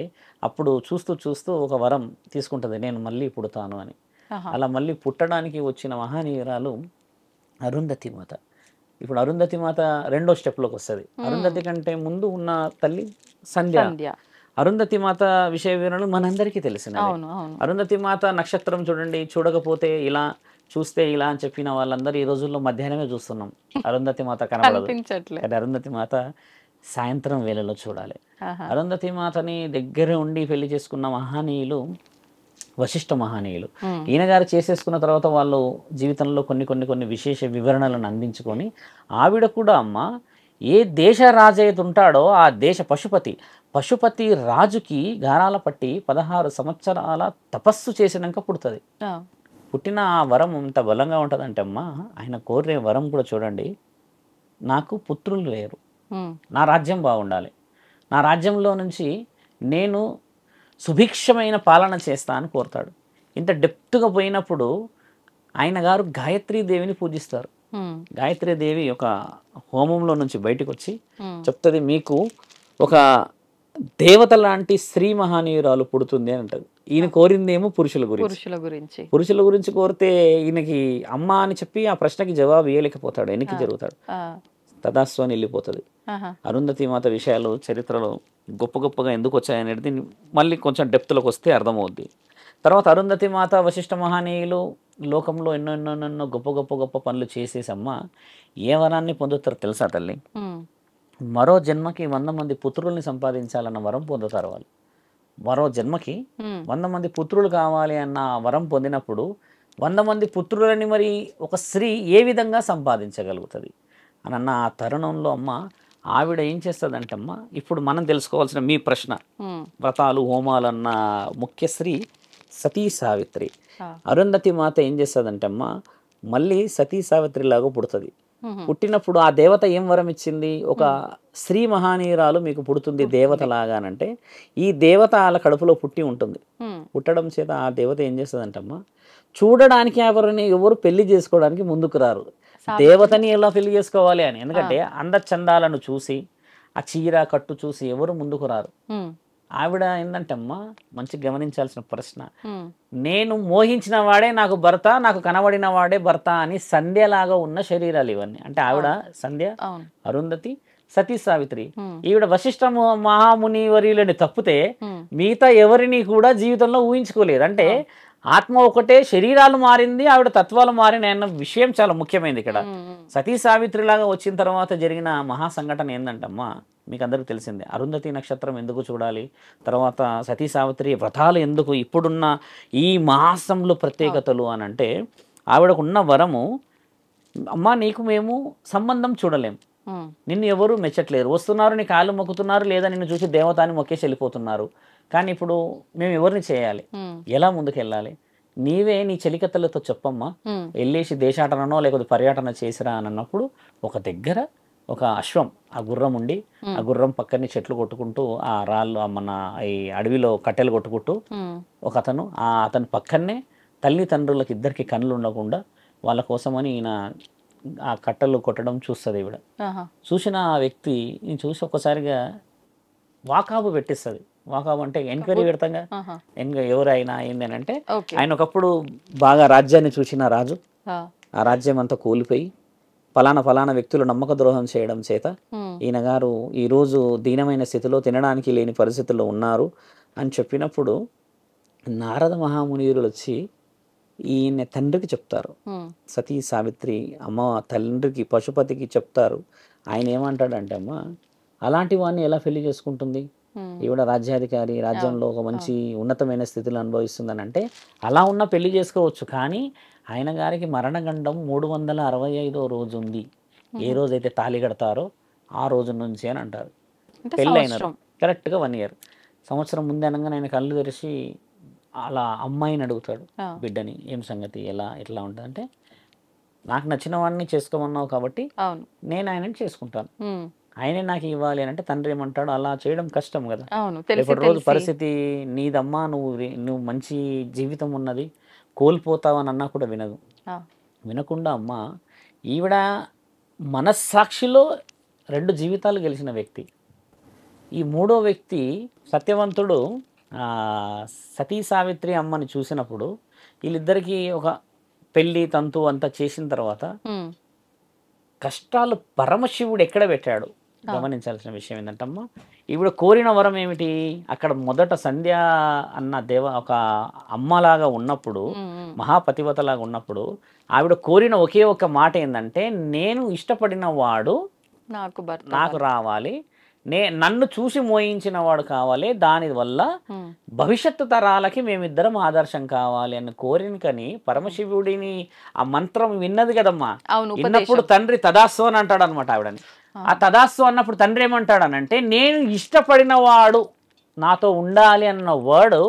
అప్పుడు చూస్తూ చూస్తూ ఒక వరం తీసుకుంటుంది, నేను మళ్ళీ పుడతాను అని. అలా మళ్ళీ పుట్టడానికి వచ్చిన మహానీయురాలు అరుంధతి మాత. ఇప్పుడు అరుంధతి మాత రెండో స్టెప్లోకి వస్తుంది. అరుంధతి కంటే ముందు ఉన్న తల్లి సంధ్య. అరుంధతి మాత విషయ వివరణలు మనందరికీ తెలిసినవి. అరుంధతి మాత నక్షత్రం చూడండి, చూడకపోతే ఇలా, చూస్తే ఇలా అని చెప్పిన వాళ్ళందరూ ఈ రోజుల్లో మధ్యాహ్నమే చూస్తున్నాం. అరుంధతి మాత కనబడదు. కానీ అరుంధతి మాత సాయంత్రం వేళలో చూడాలి. అరుంధతి మాతని దగ్గర ఉండి పెళ్లి చేసుకున్న మహానీయులు వశిష్ఠ మహానీయులు. ఈయన గారు చేసేసుకున్న తర్వాత వాళ్ళు జీవితంలో కొన్ని విశేష వివరణలను అందించుకొని, ఆవిడ కూడా అమ్మ ఏ దేశ రాజైతే ఉంటాడో ఆ దేశ పశుపతి రాజుకి గారాల పట్టి 16 సంవత్సరాల తపస్సు చేసినాక పుడుతుంది. పుట్టిన ఆ వరం ఎంత బలంగా ఉంటుందంటే అమ్మ, ఆయన కోరే వరం కూడా చూడండి, నాకు పుత్రులు లేరు, నా రాజ్యం బాగుండాలి, నా రాజ్యంలో నుంచి నేను సుభిక్షమైన పాలన చేస్తా అని కోరుతాడు. ఇంత డెప్త్గా పోయినప్పుడు ఆయన గారు గాయత్రీదేవిని పూజిస్తారు. గాయత్రీదేవి ఒక హోమంలో నుంచి బయటకు వచ్చి చెప్తుంది, మీకు ఒక దేవత లాంటి స్త్రీ మహానీయురాలు పుడుతుంది అని అంటది. ఈయన కోరిందేమో పురుషుల గురించి కోరితే ఈయనకి అమ్మ అని చెప్పి ఆ ప్రశ్నకి జవాబు ఇవ్వలేకపోతాడు, వెనక్కి జరుగుతాడు, తదాస్తు అని వెళ్ళిపోతుంది. అరుంధతి మాత విషయాలు చరిత్రలో గొప్పగా ఎందుకు వచ్చాయనేది మళ్ళీ కొంచెం డెప్త్లోకి వస్తే అర్థమవుద్ది. తర్వాత అరుంధతి మాత వశిష్ఠ మహానీయులు లోకంలో ఎన్నో గొప్ప పనులు చేసేసమ్మ ఏ వరాన్ని పొందుతారో తెలుసా తల్లి? మరో జన్మకి 100 మంది పుత్రుల్ని సంపాదించాలన్న వరం పొందుతారు వాళ్ళు. మరో జన్మకి 100 మంది పుత్రులు కావాలి అన్న వరం పొందినప్పుడు 100 మంది పుత్రులని మరి ఒక స్త్రీ ఏ విధంగా సంపాదించగలుగుతుంది అని అన్న ఆ తరుణంలో అమ్మ ఆవిడ ఏం చేస్తుందంటే అమ్మ, ఇప్పుడు మనం తెలుసుకోవాల్సిన మీ ప్రశ్న, వ్రతాలు హోమాలు అన్న ముఖ్య స్త్రీ సతీ సావిత్రి. అరుంధతి మాత ఏం చేస్తుందంటే అమ్మ, మళ్ళీ సతీ సావిత్రి లాగా పుడుతుంది. పుట్టినప్పుడు ఆ దేవత ఏం వరం ఇచ్చింది, ఒక స్త్రీ మహానీయురాలు మీకు పుడుతుంది దేవత లాగానంటే, ఈ దేవత వాళ్ళ కడుపులో పుట్టి ఉంటుంది. పుట్టడం చేత ఆ దేవత ఏం చేస్తుందంటమ్మా, చూడడానికి ఎవరు పెళ్లి చేసుకోవడానికి ముందుకు రారు, దేవతని ఎలా పెళ్లి చేసుకోవాలి అని. ఎందుకంటే అందచందాలను చూసి ఆ చీర కట్టు చూసి ఎవరు ముందుకు రారు. ఆవిడ ఏంటంటే అమ్మా, మంచి గమనించాల్సిన ప్రశ్న, నేను మోహించిన వాడే నాకు భర్త, నాకు కనబడిన వాడే భర్త అని సంధ్యలాగా ఉన్న శరీరాలు ఇవన్నీ. అంటే ఆవిడ సంధ్య, అరుంధతి, సతీ సావిత్రి. ఈవిడ వశిష్ఠ మహాముని వర్యులని తప్పితే మిగతా ఎవరిని కూడా జీవితంలో ఊహించుకోలేదు. అంటే ఆత్మ ఒకటే, శరీరాలు మారింది, ఆవిడ తత్వాలు మారినాయి అన్న విషయం చాలా ముఖ్యమైనది ఇక్కడ. సతీ సావిత్రిలాగా వచ్చిన తర్వాత జరిగిన మహా సంఘటన ఏంటంటమ్మా, మీకు అందరికి తెలిసిందే. అరుంధతి నక్షత్రం ఎందుకు చూడాలి, తర్వాత సతీ సావిత్రి వ్రతాలు ఎందుకు, ఇప్పుడున్న ఈ మాసంలో ప్రత్యేకతలు అని అంటే, ఆవిడకున్న వరము, అమ్మా నీకు మేము సంబంధం చూడలేం, నిన్ను ఎవరు మెచ్చట్లేరు, వస్తున్నారు నీ కాళ్ళు మొక్కుతున్నారు, లేదా నిన్ను చూసి దేవతాన్ని మొక్కేసి వెళ్ళిపోతున్నారు, కానీ ఇప్పుడు మేము ఎవరిని చేయాలి, ఎలా ముందుకు వెళ్ళాలి, నీవే నీ చెలికత్తలతో చెప్పమ్మా, వెళ్ళేసి దేశాటనో లేకపోతే పర్యటన చేసిరా అని అన్నప్పుడు, ఒక దగ్గర ఒక అశ్వం, ఆ గుర్రం ఉండి, ఆ గుర్రం పక్కనే చెట్లు కొట్టుకుంటూ, ఆ రాళ్ళు మన ఈ అడవిలో కట్టెలు కొట్టుకుంటూ ఒక అతను, అతని పక్కనే తల్లిదండ్రులకు ఇద్దరికి కళ్ళు ఉండకుండా వాళ్ళ కోసమని ఈయన ఆ కట్టెలు కొట్టడం చూస్తుంది. ఈవిడ చూసిన ఆ వ్యక్తి చూసి ఒక్కసారిగా వాకాబు పెట్టిస్తుంది. వాకాబు అంటే ఎంక్వైరీ పెడతాగా, ఎవరైనా ఏంది అని అంటే, ఆయన ఒకప్పుడు బాగా రాజ్యాన్ని చూసిన రాజు, ఆ రాజ్యం అంతా కూలిపోయి ఫలానా వ్యక్తులు నమ్మక ద్రోహం చేయడం చేత ఈయన గారు ఈరోజు దీనమైన స్థితిలో తినడానికి లేని పరిస్థితుల్లో ఉన్నారు అని చెప్పినప్పుడు, నారద మహామునివులు వచ్చి ఈయన తండ్రికి చెప్తారు, సతీ సావిత్రి అమ్మ తండ్రికి పశుపతికి చెప్తారు. ఆయన ఏమంటాడంటే, అమ్మ అలాంటి వాడిని ఎలా పెళ్లి చేసుకుంటుంది, ఈవిడ రాజ్యాధికారి, రాజ్యంలో ఒక మంచి ఉన్నతమైన స్థితిలో అనుభవిస్తుందని అంటే, అలా ఉన్న పెళ్లి చేసుకోవచ్చు, కానీ ఆయన గారికి మరణగండం 365వ రోజు ఉంది, ఏ రోజైతే తాళి కడతారో ఆ రోజు నుంచి అని అంటారు. పెళ్ళైనారు కరెక్ట్గా 1 year, సంవత్సరం ముందే అనగానే ఆయన కళ్ళు తెరిచి అలా అమ్మాయిని అడుగుతాడు, బిడ్డని, ఏం సంగతి, ఎట్లా ఉంటుంది అంటే, నాకు నచ్చిన వాడిని చేసుకోమన్నావు కాబట్టి నేను ఆయనని చేసుకుంటాను, ఆయనే నాకు ఇవ్వాలి అని అంటే తండ్రి ఏమంటాడు, అలా చేయడం కష్టం కదా.
అవును. తెలిసి
రేపటి రోజు
తెలిసి.
పరిస్థితి నీదమ్మా, నువ్వు మంచి జీవితం ఉన్నది, కోల్పోతావని అన్నా కూడా వినదు.
ఆ!
వినకుండా అమ్మ ఈవిడ మనస్సాక్షిలో 2 జీవితాలు గెలిచిన వ్యక్తి. ఈ మూడో వ్యక్తి సత్యవంతుడు సతీ సావిత్రి అమ్మని చూసినప్పుడు వీళ్ళిద్దరికీ ఒక పెళ్ళి తంతు అంతా చేసిన తర్వాత
హ్మ్.
కష్టాలు పరమశివుడు ఎక్కడ పెట్టాడు గమనించాల్సిన విషయం ఏంటంటమ్మా, ఈవిడ కోరిన వరం ఏమిటి, అక్కడ మొదట సంధ్య అన్న ఒక అమ్మలాగా ఉన్నప్పుడు, మహాపతివతలాగా ఉన్నప్పుడు ఆవిడ కోరిన ఒకే ఒక మాట ఏంటంటే, నేను ఇష్టపడిన వాడు నాకు రావాలి, నన్ను చూసి మోయించిన వాడు కావాలి, దానివల్ల భవిష్యత్తు తరాలకి మేమిద్దరం ఆదర్శం కావాలి అన్న కోరికని పరమశివుడిని ఆ మంత్రం విన్నది కదమ్మా. విన్నప్పుడు తండ్రి తదాస్తు అని అంటాడు అనమాట ఆవిడని. ఆ తదాస్తు అన్నప్పుడు తండ్రి ఏమంటాడనంటే, నేను ఇష్టపడిన వాడు నాతో ఉండాలి అన్న వర్డ్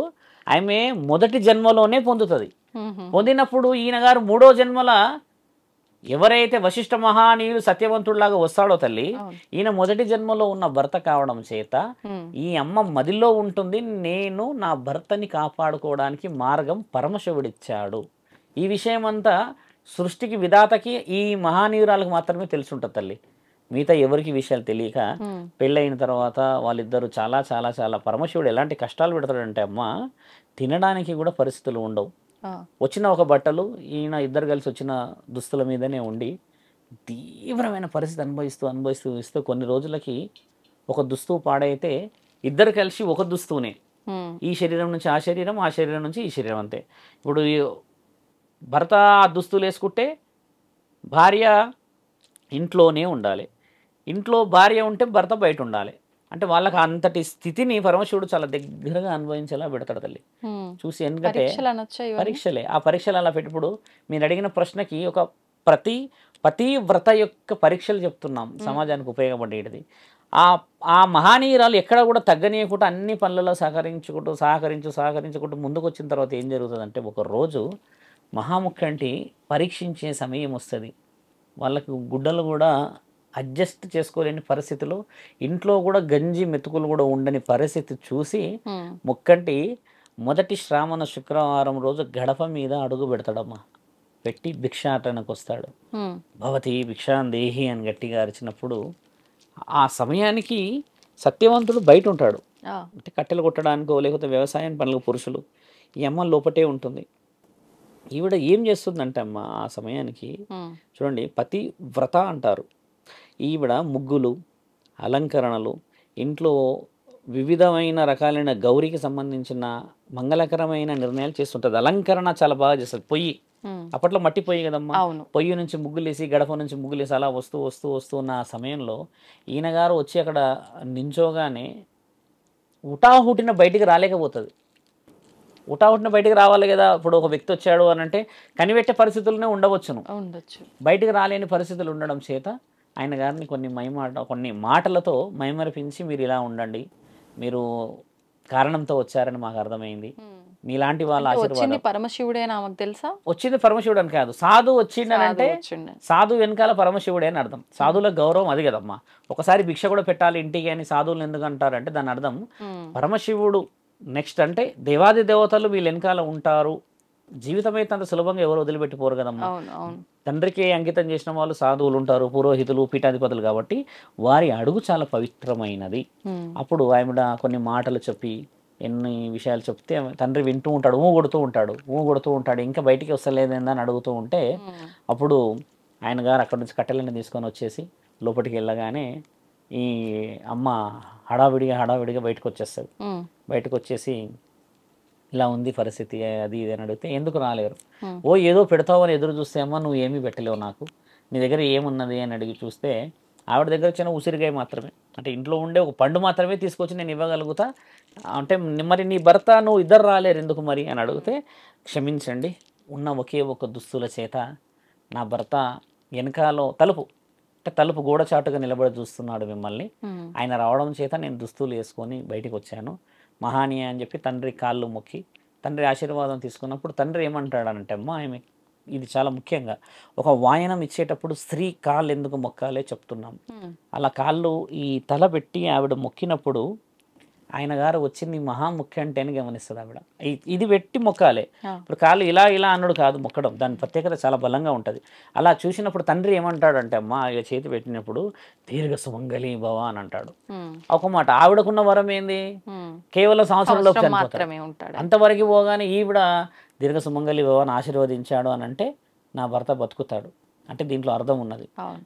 ఆమె మొదటి జన్మలోనే పొందుతుంది. పొందినప్పుడు ఈయన గారు 3వ జన్మల ఎవరైతే వశిష్ఠ మహానీయుడు సత్యవంతుడిలాగా వస్తాడో తల్లి, ఈయన మొదటి జన్మలో ఉన్న భర్త కావడం చేత ఈ అమ్మ మదిలో ఉంటుంది, నేను నా భర్తని కాపాడుకోవడానికి మార్గం పరమశివుడిచ్చాడు. ఈ విషయం అంతా సృష్టికి విధాతకి ఈ మహానీయురాలకు మాత్రమే తెలుసుంటుంది తల్లి. మిగతా ఎవరికి విషయాలు తెలియక పెళ్ళైన తర్వాత వాళ్ళిద్దరూ చాలా చాలా చాలా పరమశివుడు ఎలాంటి కష్టాలు పెడతాడంటే అమ్మ, తినడానికి కూడా పరిస్థితులు ఉండవు. వచ్చిన ఒక బట్టలు ఈయన ఇద్దరు కలిసి వచ్చిన దుస్తుల మీదనే ఉండి తీవ్రమైన పరిస్థితి అనుభవిస్తూ కొన్ని రోజులకి ఒక దుస్తువు పాడైతే ఇద్దరు కలిసి ఒక దుస్తువునే, ఈ శరీరం నుంచి ఆ శరీరం, ఆ శరీరం నుంచి ఈ శరీరం, అంతే. ఇప్పుడు భర్త ఆ దుస్తులు వేసుకుంటే భార్య ఇంట్లోనే ఉండాలి, ఇంట్లో భార్య ఉంటే భర్త బయట ఉండాలి. అంటే వాళ్ళకి అంతటి స్థితిని పరమశివుడు చాలా దగ్గరగా అనుభవించేలా పెడతాడు తల్లి. చూసి ఎందుకంటే పరీక్షలే, ఆ పరీక్షలు అలా పెట్టినప్పుడు మీరు అడిగిన ప్రశ్నకి ఒక ప్రతి వ్రత యొక్క పరీక్షలు చెప్తున్నాం సమాజానికి ఉపయోగపడేది. ఆ మహానీయురాలు ఎక్కడ కూడా తగ్గనీయకుండా అన్ని పనులలో సహకరించుకుంటూ ముందుకు వచ్చిన తర్వాత ఏం జరుగుతుందంటే, ఒక రోజు మహాముఖంటి పరీక్షించే సమయం వస్తుంది. వాళ్ళకు గుడ్డలు కూడా అడ్జస్ట్ చేసుకోలేని పరిస్థితిలో, ఇంట్లో కూడా గంజి మెతుకులు కూడా ఉండని పరిస్థితి చూసి ముక్కంటి మొదటి శ్రావణ శుక్రవారం రోజు గడప మీద అడుగు పెడతాడమ్మా. పెట్టి భిక్షాటనకు వస్తాడు. భవతి భిక్షాందేహి అని గట్టిగా అరిచినప్పుడు ఆ సమయానికి సత్యవంతుడు బయట ఉంటాడు. అంటే కట్టెలు కొట్టడానికో లేకపోతే వ్యవసాయం పనులకు పురుషులు, ఈ అమ్మ లోపటే ఉంటుంది. ఈవిడ ఏం చేస్తుందంటే అమ్మ ఆ సమయానికి చూడండి, పతి వ్రత అంటారు. ఈవిడ ముగ్గులు, అలంకరణలు, ఇంట్లో వివిధమైన రకాలైన గౌరికి సంబంధించిన మంగళకరమైన నిర్ణయాలు చేస్తుంటుంది. అలంకరణ చాలా బాగా చేస్తుంది. పొయ్యి అప్పట్లో మట్టి పొయ్యి కదమ్మా, పొయ్యి నుంచి ముగ్గులేసి గడప నుంచి ముగ్గులేసి అలా వస్తూ ఉన్న ఆ సమయంలో ఈయన గారు వచ్చి అక్కడ నించోగానే ఉటాహుటిన బయటికి రాలేకపోతుంది. ఉటాహుటిన బయటికి రావాలి కదా. ఇప్పుడు ఒక వ్యక్తి వచ్చాడు అని అంటే కనిపెట్టే పరిస్థితుల్లోనే ఉండవచ్చు, బయటికి రాలేని పరిస్థితులు ఉండడం చేత ఆయన గారిని కొన్ని మాటలతో మైమరిపించి, మీరు ఇలా ఉండండి, మీరు కారణంతో వచ్చారని మాకు అర్థమైంది, మీలాంటి వాళ్ళ ఆశీర్వాదం.
పరమశివుడే నాకు తెలుసా, వచ్చింది
పరమశివుడు అని కాదు, సాధు వచ్చిండనంటే సాధు వెనకాల పరమశివుడే అని అర్థం. సాధువుల గౌరవం అది కదమ్మా. ఒకసారి భిక్ష కూడా పెట్టాలి ఇంటికి అని సాధువులు ఎందుకు అంటారంటే దాని అర్థం పరమశివుడు నెక్స్ట్ అంటే దేవాది దేవతలు వీళ్ళు వెనకాల ఉంటారు. జీవితం అయితే అంత సులభంగా ఎవరు వదిలిపెట్టిపోరు కదమ్మా. తండ్రికి అంకితం చేసిన వాళ్ళు సాధువులు ఉంటారు, పురోహితులు, పీఠాధిపతులు, కాబట్టి వారి అడుగు చాలా పవిత్రమైనది. అప్పుడు ఆవిడ కొన్ని మాటలు చెప్పి ఎన్ని విషయాలు చెప్తే తండ్రి వింటూ ఉంటాడు, ఊగొడుతూ ఉంటాడు, ఇంకా బయటికి వస్తలేదని అడుగుతూ ఉంటే అప్పుడు ఆయన గారు అక్కడ నుంచి కట్టెలన్నీ తీసుకొని వచ్చేసి లోపలికి వెళ్ళగానే ఈ అమ్మ హడావిడిగా బయటకు వచ్చేస్తుంది. బయటకు వచ్చేసి ఇలా ఉంది పరిస్థితి అది ఇది అని అడిగితే ఎందుకు రాలేరు, ఏదో పెడతావు అని ఎదురు చూస్తే అమ్మ నువ్వు ఏమీ పెట్టలేవు నాకు, నీ దగ్గర ఏమున్నది అని అడిగి చూస్తే ఆవిడ దగ్గర చిన్న ఉసిరికాయ మాత్రమే, అంటే ఇంట్లో ఉండే ఒక పండు మాత్రమే తీసుకొచ్చి నేను ఇవ్వగలుగుతా, అంటే మరి నీ భర్త నువ్వు ఇద్దరు రాలేరు ఎందుకు మరి అని అడిగితే, క్షమించండి ఉన్న ఒకే ఒక దుస్తుల చేత నా భర్త వెనకాలో తలుపు గోడచాటుగా నిలబడి చూస్తున్నాడు మిమ్మల్ని, ఆయన రావడం చేత నేను దుస్తులు వేసుకొని బయటికి వచ్చాను, మహానీయ అని చెప్పి తండ్రి కాళ్ళు మొక్కి తండ్రి ఆశీర్వాదం తీసుకున్నప్పుడు తండ్రి ఏమంటాడనంటే అమ్మ ఇది చాలా ముఖ్యంగా ఒక వాయనం ఇచ్చేటప్పుడు స్త్రీ కాళ్ళు ఎందుకు మొక్కాలే చెప్తున్నాం. అలా కాళ్ళు ఈ తల పెట్టి ఆవిడ మొక్కినప్పుడు ఆయన గారు వచ్చింది మహాముఖ్య అంటే అని గమనిస్తుంది ఆవిడ. ఇది పెట్టి మొక్కాలి. ఇప్పుడు కాళ్ళు ఇలా ఇలా అన్నాడు కాదు మొక్కడం, దాని ప్రత్యేకత చాలా బలంగా ఉంటుంది. అలా చూసినప్పుడు తండ్రి ఏమంటాడంటే అమ్మ ఇలా చేతి పెట్టినప్పుడు దీర్ఘ సుమంగళి భవ అని అంటాడు. ఒక మాట. ఆవిడకున్న వరం ఏంది, కేవలం సంవత్సరంలో చనిపోతాడు. అంతవరకు పోగానే ఈవిడ దీర్ఘ సుమంగళి భవ అని ఆశీర్వదించాడు అని అంటే నా భర్త బతుకుతాడు అంటే దీంట్లో అర్థం ఉన్నది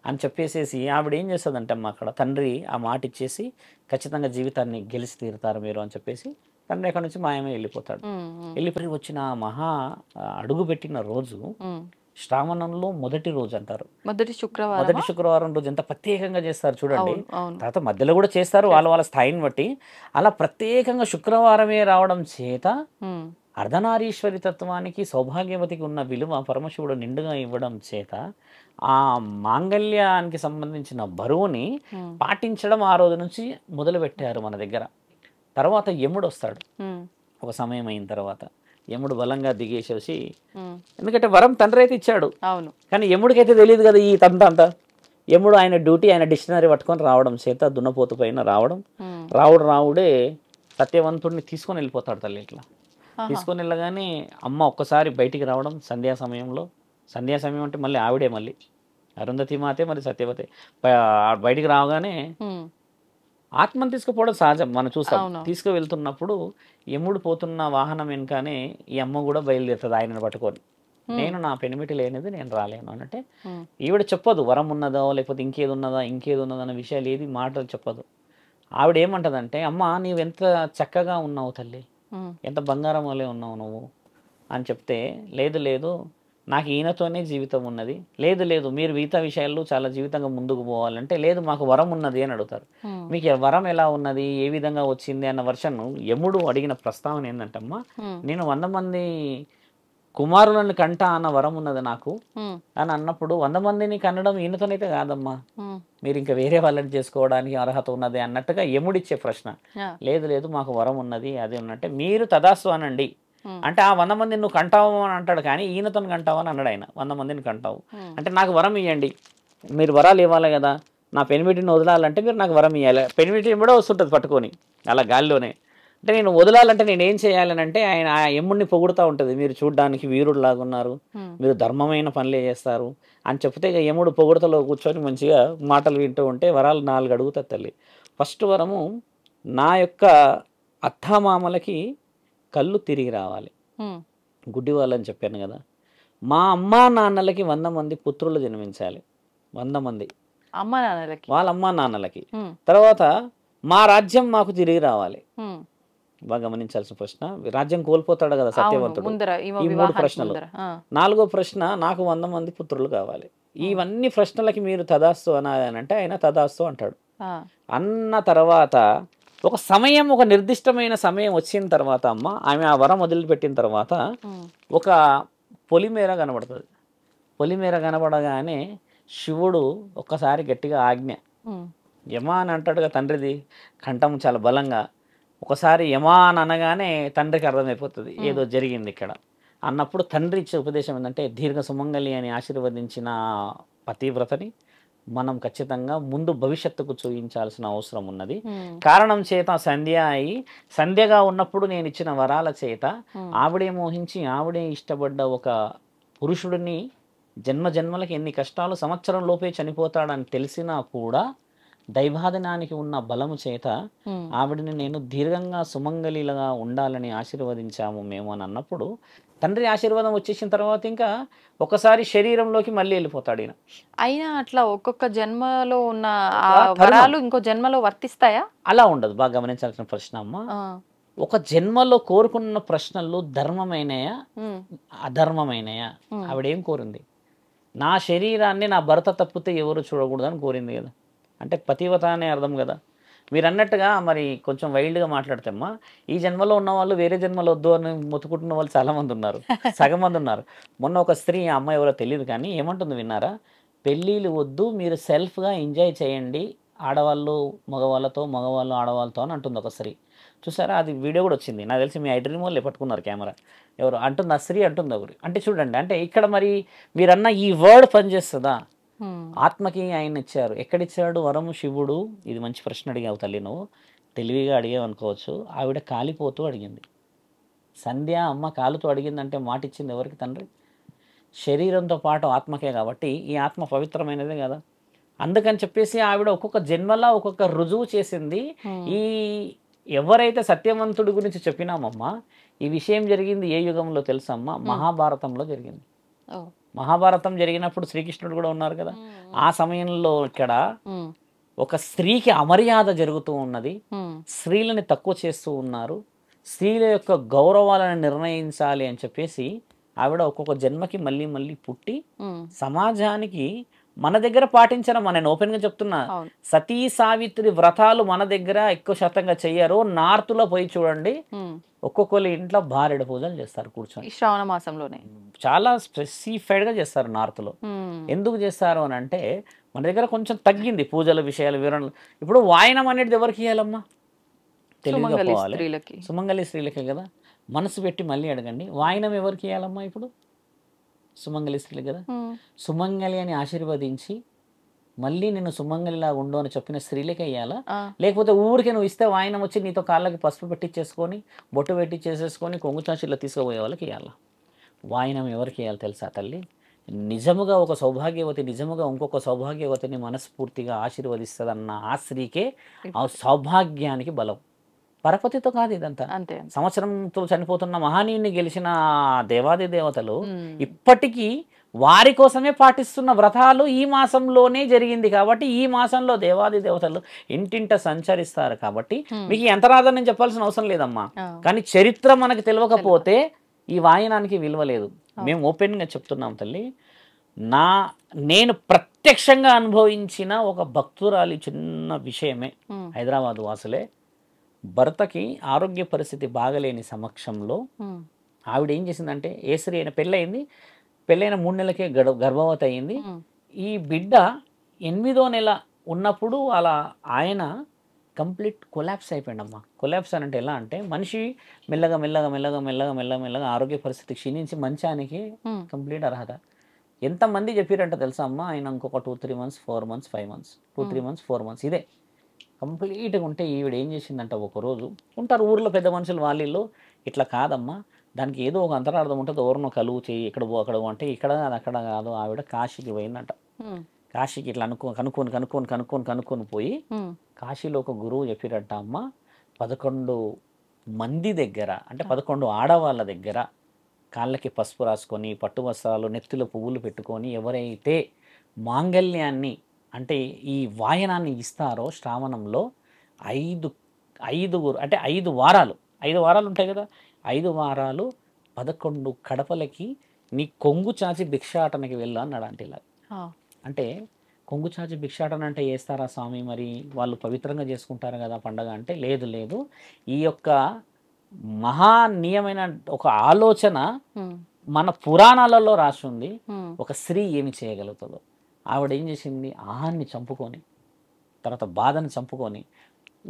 అని చెప్పేసేసి ఆవిడ ఏం చేస్తుందంటే అమ్మ అక్కడ తండ్రి ఆ మాట ఇచ్చేసి ఖచ్చితంగా జీవితాన్ని గెలిచి తీరుతారు మీరు అని చెప్పేసి తండ్రి అక్కడ నుంచి మాయమే వెళ్ళిపోతాడు. వెళ్ళిపోయి వచ్చిన మహా అడుగు పెట్టిన రోజు శ్రావణంలో మొదటి రోజు అంటారు. మొదటి శుక్రవారం రోజు ఎంత ప్రత్యేకంగా చేస్తారు చూడండి. తర్వాత మధ్యలో కూడా చేస్తారు వాళ్ళ వాళ్ళ స్థాయిని బట్టి. అలా ప్రత్యేకంగా శుక్రవారమే రావడం చేత అర్ధనారీశ్వరి తత్వానికి సౌభాగ్యవతికి ఉన్న విలువ పరమశివుడు నిండుగా ఇవ్వడం చేత ఆ మాంగళ్యానికి సంబంధించిన బరువుని పాటించడం ఆ రోజు నుంచి మొదలు పెట్టారు మన దగ్గర. తర్వాత యముడు వస్తాడు ఒక సమయం అయిన తర్వాత. యముడు బలంగా దిగేసేసి, ఎందుకంటే వరం తండ్రి అయితే ఇచ్చాడు కానీ యముడికైతే తెలియదు కదా ఈ తంతా. యముడు ఆయన డ్యూటీ ఆయన డిక్షనరీ పట్టుకొని రావడం చేత దున్నపోతు పైన రావుడే సత్యవంతుడిని తీసుకొని వెళ్ళిపోతాడు తల్లి. ఇట్లా తీసుకొని వెళ్ళగానే అమ్మ ఒక్కసారి బయటికి రావడం సంధ్యా సమయం అంటే మళ్ళీ ఆవిడే మళ్ళీ అరుంధతి మాతే మరి సత్యవతే బయటికి రావగానే ఆత్మను తీసుకుపోవడం సహజం మనం చూస్తాం. తీసుకువెళ్తున్నప్పుడు యముడు పోతున్న వాహనం వెనుకనే ఈ అమ్మ కూడా బయలుదేరుతుంది ఆయనను పట్టుకొని. నేను నా పెనిమిటి లేనిది నేను రాలేను అంటే ఈవిడ చెప్పదు వరం ఉన్నదో లేకపోతే ఇంకేది ఉన్నదా అన్న విషయాలు ఏది మాటలు చెప్పదు. ఆవిడ ఏమంటదంటే అమ్మ నీవెంత చక్కగా ఉన్నావు తల్లి, ఎంత బంగారం వల్లే ఉన్నావు నువ్వు అని చెప్తే, లేదు నాకు ఈయనతోనే జీవితం ఉన్నది, లేదు మీరు మిగతా విషయాల్లో చాలా జీవితంగా ముందుకు పోవాలంటే లేదు మాకు వరం ఉన్నది అని అడుగుతారు. మీకు వరం ఎలా ఉన్నది ఏ విధంగా వచ్చింది అన్న వర్షన్ యముడు అడిగిన ప్రస్తావన ఏంటంటమ్మా, నేను 100 మంది కుమారులను కంట అన్న వరం ఉన్నది నాకు అని అన్నప్పుడు 100 మందిని కనడం ఈయనతోనైతే కాదమ్మా, మీరు ఇంకా వేరే వాళ్ళని చేసుకోవడానికి అర్హత ఉన్నది అన్నట్టుగా యముడిచ్చే ప్రశ్న. లేదు మాకు వరం ఉన్నది అది ఉన్నట్టే మీరు తదాస్తు అనండి అంటే ఆ 100 మందిని నువ్వు కంటావు అని అంటాడు కానీ ఈయనతో కంటావు అని అన్నాడు ఆయన. 100 మందిని కంటావు అంటే నాకు వరం ఇవ్వండి, మీరు వరాలు ఇవ్వాలి కదా, నా పెనిమిటిని వదలాలంటే మీరు నాకు వరం ఇవ్వాలి. పెనిమిటి కూడా వస్తుంటుంది పట్టుకొని అలా గాలిలోనే. అంటే నేను వదలాలంటే నేను ఏం చేయాలని అంటే ఆయన ఆ యముడిని పొగుడుతూ ఉంటుంది, మీరు చూడడానికి వీరుడు లాగా ఉన్నారు, మీరు ధర్మమైన పనులే చేస్తారు అని చెప్తే ఇక యముడు పొగుడుతలో కూర్చొని మంచిగా మాటలు వింటూ ఉంటే వరాలు 4 అడుగుతుంది తల్లి. ఫస్ట్ వరము నా యొక్క అత్తామామలకి కళ్ళు తిరిగి రావాలి, గుడ్డి వాళ్ళని చెప్పాను కదా. మా అమ్మా నాన్నలకి 100 మంది పుత్రులు జన్మించాలి, 100 మంది వాళ్ళ అమ్మా నాన్నలకి. తర్వాత మా రాజ్యం మాకు తిరిగి రావాలి. బాగా గమనించాల్సిన ప్రశ్న, రాజ్యం కోల్పోతాడు కదా సత్యవంతుడు. ఈ 3 ప్రశ్నలు. 4వ ప్రశ్న నాకు 100 మంది పుత్రులు కావాలి. ఇవన్నీ ప్రశ్నలకి మీరు తదాస్తు అనాలంటే ఆయన తదాస్తు అంటాడు. అన్న తర్వాత ఒక సమయం, ఒక నిర్దిష్టమైన సమయం వచ్చిన తర్వాత అమ్మ ఆమె ఆ వరం వదిలిపెట్టిన తర్వాత ఒక పొలిమేర కనబడుతుంది. పొలిమేర కనబడగానే శివుడు ఒక్కసారి గట్టిగా ఆజ్ఞ యమ అని అంటాడుగా తండ్రిది కంఠం చాలా బలంగా. ఒకసారి యమ అని అనగానే తండ్రికి అర్థమైపోతుంది ఏదో జరిగింది ఇక్కడ అన్నప్పుడు తండ్రి ఇచ్చే ఉపదేశం ఏంటంటే దీర్ఘ సుమంగళి అని ఆశీర్వదించిన పతివ్రతని మనం ఖచ్చితంగా ముందు భవిష్యత్తుకు చూపించాల్సిన అవసరం ఉన్నది. కారణం చేత సంధ్యగా ఉన్నప్పుడు నేను ఇచ్చిన వరాల చేత ఆవిడే మోహించి ఆవిడే ఇష్టపడ్డ ఒక పురుషుడిని జన్మలకి ఎన్ని కష్టాలు సంవత్సరం లోపే చనిపోతాడని తెలిసినా కూడా దైవాధనానికి ఉన్న బలము చేత ఆవిడని నేను దీర్ఘంగా సుమంగళిలుగా ఉండాలని ఆశీర్వదించాము మేము అని అన్నప్పుడు తండ్రి ఆశీర్వాదం వచ్చేసిన తర్వాత ఇంకా ఒకసారి శరీరంలోకి మళ్ళీ వెళ్ళిపోతాడు ఈయన.
అయినా అట్లా ఒక్కొక్క జన్మలో ఉన్న వరాలు ఇంకో జన్మలో వర్తిస్తాయా?
అలా ఉండదు. బాగా గమనించాల్సిన ప్రశ్న అమ్మ. ఒక జన్మలో కోరుకున్న ప్రశ్నలు ధర్మమైనయా అధర్మమైనయా? ఆవిడేం కోరింది? నా శరీరాన్ని నా భర్త తప్పితే ఎవరు చూడకూడదని కోరింది కదా. అంటే పతివత అనే అర్థం కదా. మీరు అన్నట్టుగా మరి కొంచెం వైల్డ్గా మాట్లాడితేమ్మా ఈ జన్మలో ఉన్న వాళ్ళు వేరే జన్మలో వద్దు అని మొత్తుకుంటున్న వాళ్ళు చాలామంది ఉన్నారు, సగం మంది ఉన్నారు. మొన్న ఒక స్త్రీ, అమ్మాయి ఎవరో తెలియదు కానీ ఏమంటుంది విన్నారా, పెళ్ళిళ్ళు వద్దు మీరు సెల్ఫ్గా ఎంజాయ్ చేయండి ఆడవాళ్ళు మగవాళ్ళతో, మగవాళ్ళు ఆడవాళ్ళతో అని అంటుంది ఒక స్త్రీ. చూసారా, అది వీడియో కూడా వచ్చింది. నాకు తెలిసి మీ ఐడ్రీమ్ వాళ్ళే పట్టుకున్నారు కెమెరా. ఎవరు అంటుంది, ఆ స్త్రీ అంటుంది ఒకరు. అంటే చూడండి, అంటే ఇక్కడ మరి మీరన్న ఈ వర్డ్ పనిచేస్తుందా? ఆత్మకి ఆయన ఇచ్చారు. ఎక్కడిచ్చాడు వరము? శివుడు. ఇది మంచి ప్రశ్న అడిగావు తల్లి, నువ్వు తెలివిగా అడిగావు అనుకోవచ్చు. ఆవిడ కాలిపోతూ అడిగింది. సంధ్య అమ్మ కాలుతో అడిగిందంటే మాట ఇచ్చింది ఎవరికి? తండ్రి. శరీరంతో పాటు ఆత్మకే, కాబట్టి ఈ ఆత్మ పవిత్రమైనదే కదా. అందుకని చెప్పేసి ఆవిడ ఒక్కొక్క జన్మలా ఒక్కొక్క రుజువు చేసింది. ఈ ఎవరైతే సత్యవంతుడి గురించి చెప్పినామమ్మా, ఈ విషయం జరిగింది ఏ యుగంలో తెలుసమ్మా? మహాభారతంలో జరిగింది. మహాభారతం జరిగినప్పుడు శ్రీకృష్ణుడు కూడా ఉన్నారు కదా. ఆ సమయంలో ఇక్కడ ఒక స్త్రీకి అమర్యాద జరుగుతూ ఉన్నది. స్త్రీలని తక్కువ చేస్తూ ఉన్నారు. స్త్రీల యొక్క గౌరవాలను నిర్ణయించాలి అని చెప్పేసి ఆవిడ ఒక్కొక్క జన్మకి మళ్ళీ మళ్ళీ పుట్టి సమాజానికి మన దగ్గర పాటించడం. నేను ఓపెన్గా చెప్తున్నా, సతీ సావిత్రి వ్రతాలు మన దగ్గర ఎక్కువ శాతంగా చెయ్యరు. నార్త్లో పోయి చూడండి, ఒక్కొక్కరి ఇంట్లో భార్యడ పూజలు చేస్తారు కూర్చొని.
శ్రావణ మాసంలోనే
చాలా స్పెసిఫైడ్గా చేస్తారు నార్త్లో. ఎందుకు చేస్తారు అని అంటే, మన దగ్గర కొంచెం తగ్గింది పూజల విషయాలు, వివరణలు. ఇప్పుడు వాయనం అనేది ఎవరికి ఇవ్వాలమ్మా? తెలివిగా పోవాలి. సుమంగళి స్త్రీలకే కదా. మనసు పెట్టి మళ్ళీ అడగండి, వాయనం ఎవరికి ఇవ్వాలమ్మా? ఇప్పుడు సుమంగళి స్త్రీలు కదా. సుమంగళి అని ఆశీర్వదించి మళ్ళీ నేను సుమంగళిలాగా ఉండు అని చెప్పిన స్త్రీలకే ఇవ్వాలా? లేకపోతే ఊరికే నువ్వు ఇస్తే వాయనం వచ్చి నీతో కాళ్ళకి పసుపు పెట్టించేసుకొని బొట్టు పెట్టించేసేసుకొని కొంగు చాచుల్లో తీసుకుపోయే వాళ్ళకి ఇవ్వాలా? వాయనం ఎవరికి ఇవ్వాలి తెలుసా తల్లి? నిజముగా ఒక సౌభాగ్యవతి నిజముగా ఇంకొక సౌభాగ్యవతిని మనస్ఫూర్తిగా ఆశీర్వదిస్తుందన్న ఆ స్త్రీకే ఆ సౌభాగ్యానికి బలం. పరపతితో కాదు ఇదంతా. సంవత్సరంతో చనిపోతున్న మహానీయుని గెలిచిన దేవాది దేవతలు ఇప్పటికీ వారి కోసమే పాటిస్తున్న వ్రతాలు ఈ మాసంలోనే జరిగింది. కాబట్టి ఈ మాసంలో దేవాది దేవతలు ఇంటింట సంచరిస్తారు. కాబట్టి మీకు ఎంతరాధన నేను చెప్పాల్సిన అవసరం లేదమ్మా. కానీ చరిత్ర మనకు తెలియకపోతే ఈ వాయనానికి విలువ లేదు. మేము ఓపెన్గా చెప్తున్నాం తల్లి. నేను ప్రత్యక్షంగా అనుభవించిన ఒక భక్తురాలి చిన్న విషయమే. హైదరాబాద్ వాసులే. భర్తకి ఆరోగ్య పరిస్థితి బాగలేని సమక్షంలో ఆవిడ ఏం చేసిందంటే, ఏ స్త్రీ అయినా పెళ్ళైన 3 నెలలకే గర్భవతి అయింది. ఈ బిడ్డ 8వ నెల ఉన్నప్పుడు అలా ఆయన కంప్లీట్ కొలాప్స్ అయిపోయాడమ్మా. కొలాప్స్ అని అంటే ఎలా అంటే, మనిషి మెల్లగా ఆరోగ్య పరిస్థితి క్షీణించి మంచానికి కంప్లీట్ అర్హత. ఎంతమంది చెప్పారంట తెలుసా అమ్మా, ఆయన ఇంకొక 2-3 months 4 months 5 months 2-3 months 4 months ఇదే కంప్లీట్గా ఉంటే ఈవిడ ఏం చేసిందంట, ఒకరోజు ఉంటారు ఊర్లో పెద్ద మనుషులు వాళ్ళు, ఇట్లా కాదమ్మా, దానికి ఏదో ఒక అంతరార్థం ఉంటుంది, ఎవరినో కలువు చేయి, ఇక్కడ అక్కడ అంటే ఇక్కడ కాదు అక్కడ కాదు. ఆవిడ కాశీకి పోయిందంట. కాశీకి ఇట్లా కనుక్కొని పోయి కాశీలో ఒక గురువు చెప్పిరట, అమ్మ 11 మంది దగ్గర, అంటే 11 ఆడవాళ్ళ దగ్గర కాళ్ళకి పసుపు రాసుకొని పట్టు వస్త్రాలు నెత్తిలో పువ్వులు పెట్టుకొని ఎవరైతే మాంగళ్యాన్ని అంటే ఈ వాయనాన్ని ఇస్తారో శ్రావణంలో 5 అంటే 5 వారాలు ఉంటాయి కదా, 5 వారాలు 11 కడపలకి నీ కొంగు చాచి భిక్షాటనకి వెళ్ళు అన్నాడు. అంటే ఇలా అంటే కొంగు చాచి భిక్షాటన అంటే చేస్తారా స్వామి, మరి వాళ్ళు పవిత్రంగా చేసుకుంటారు కదా పండగ అంటే, లేదు ఈ యొక్క మహానీయమైన ఒక ఆలోచన మన పురాణాలలో రాసి ఉంది. ఒక స్త్రీ ఏమి చేయగలుగుతుందో. ఆవిడ ఏం చేసింది, ఆహాన్ని చంపుకొని తర్వాత బాధను చంపుకొని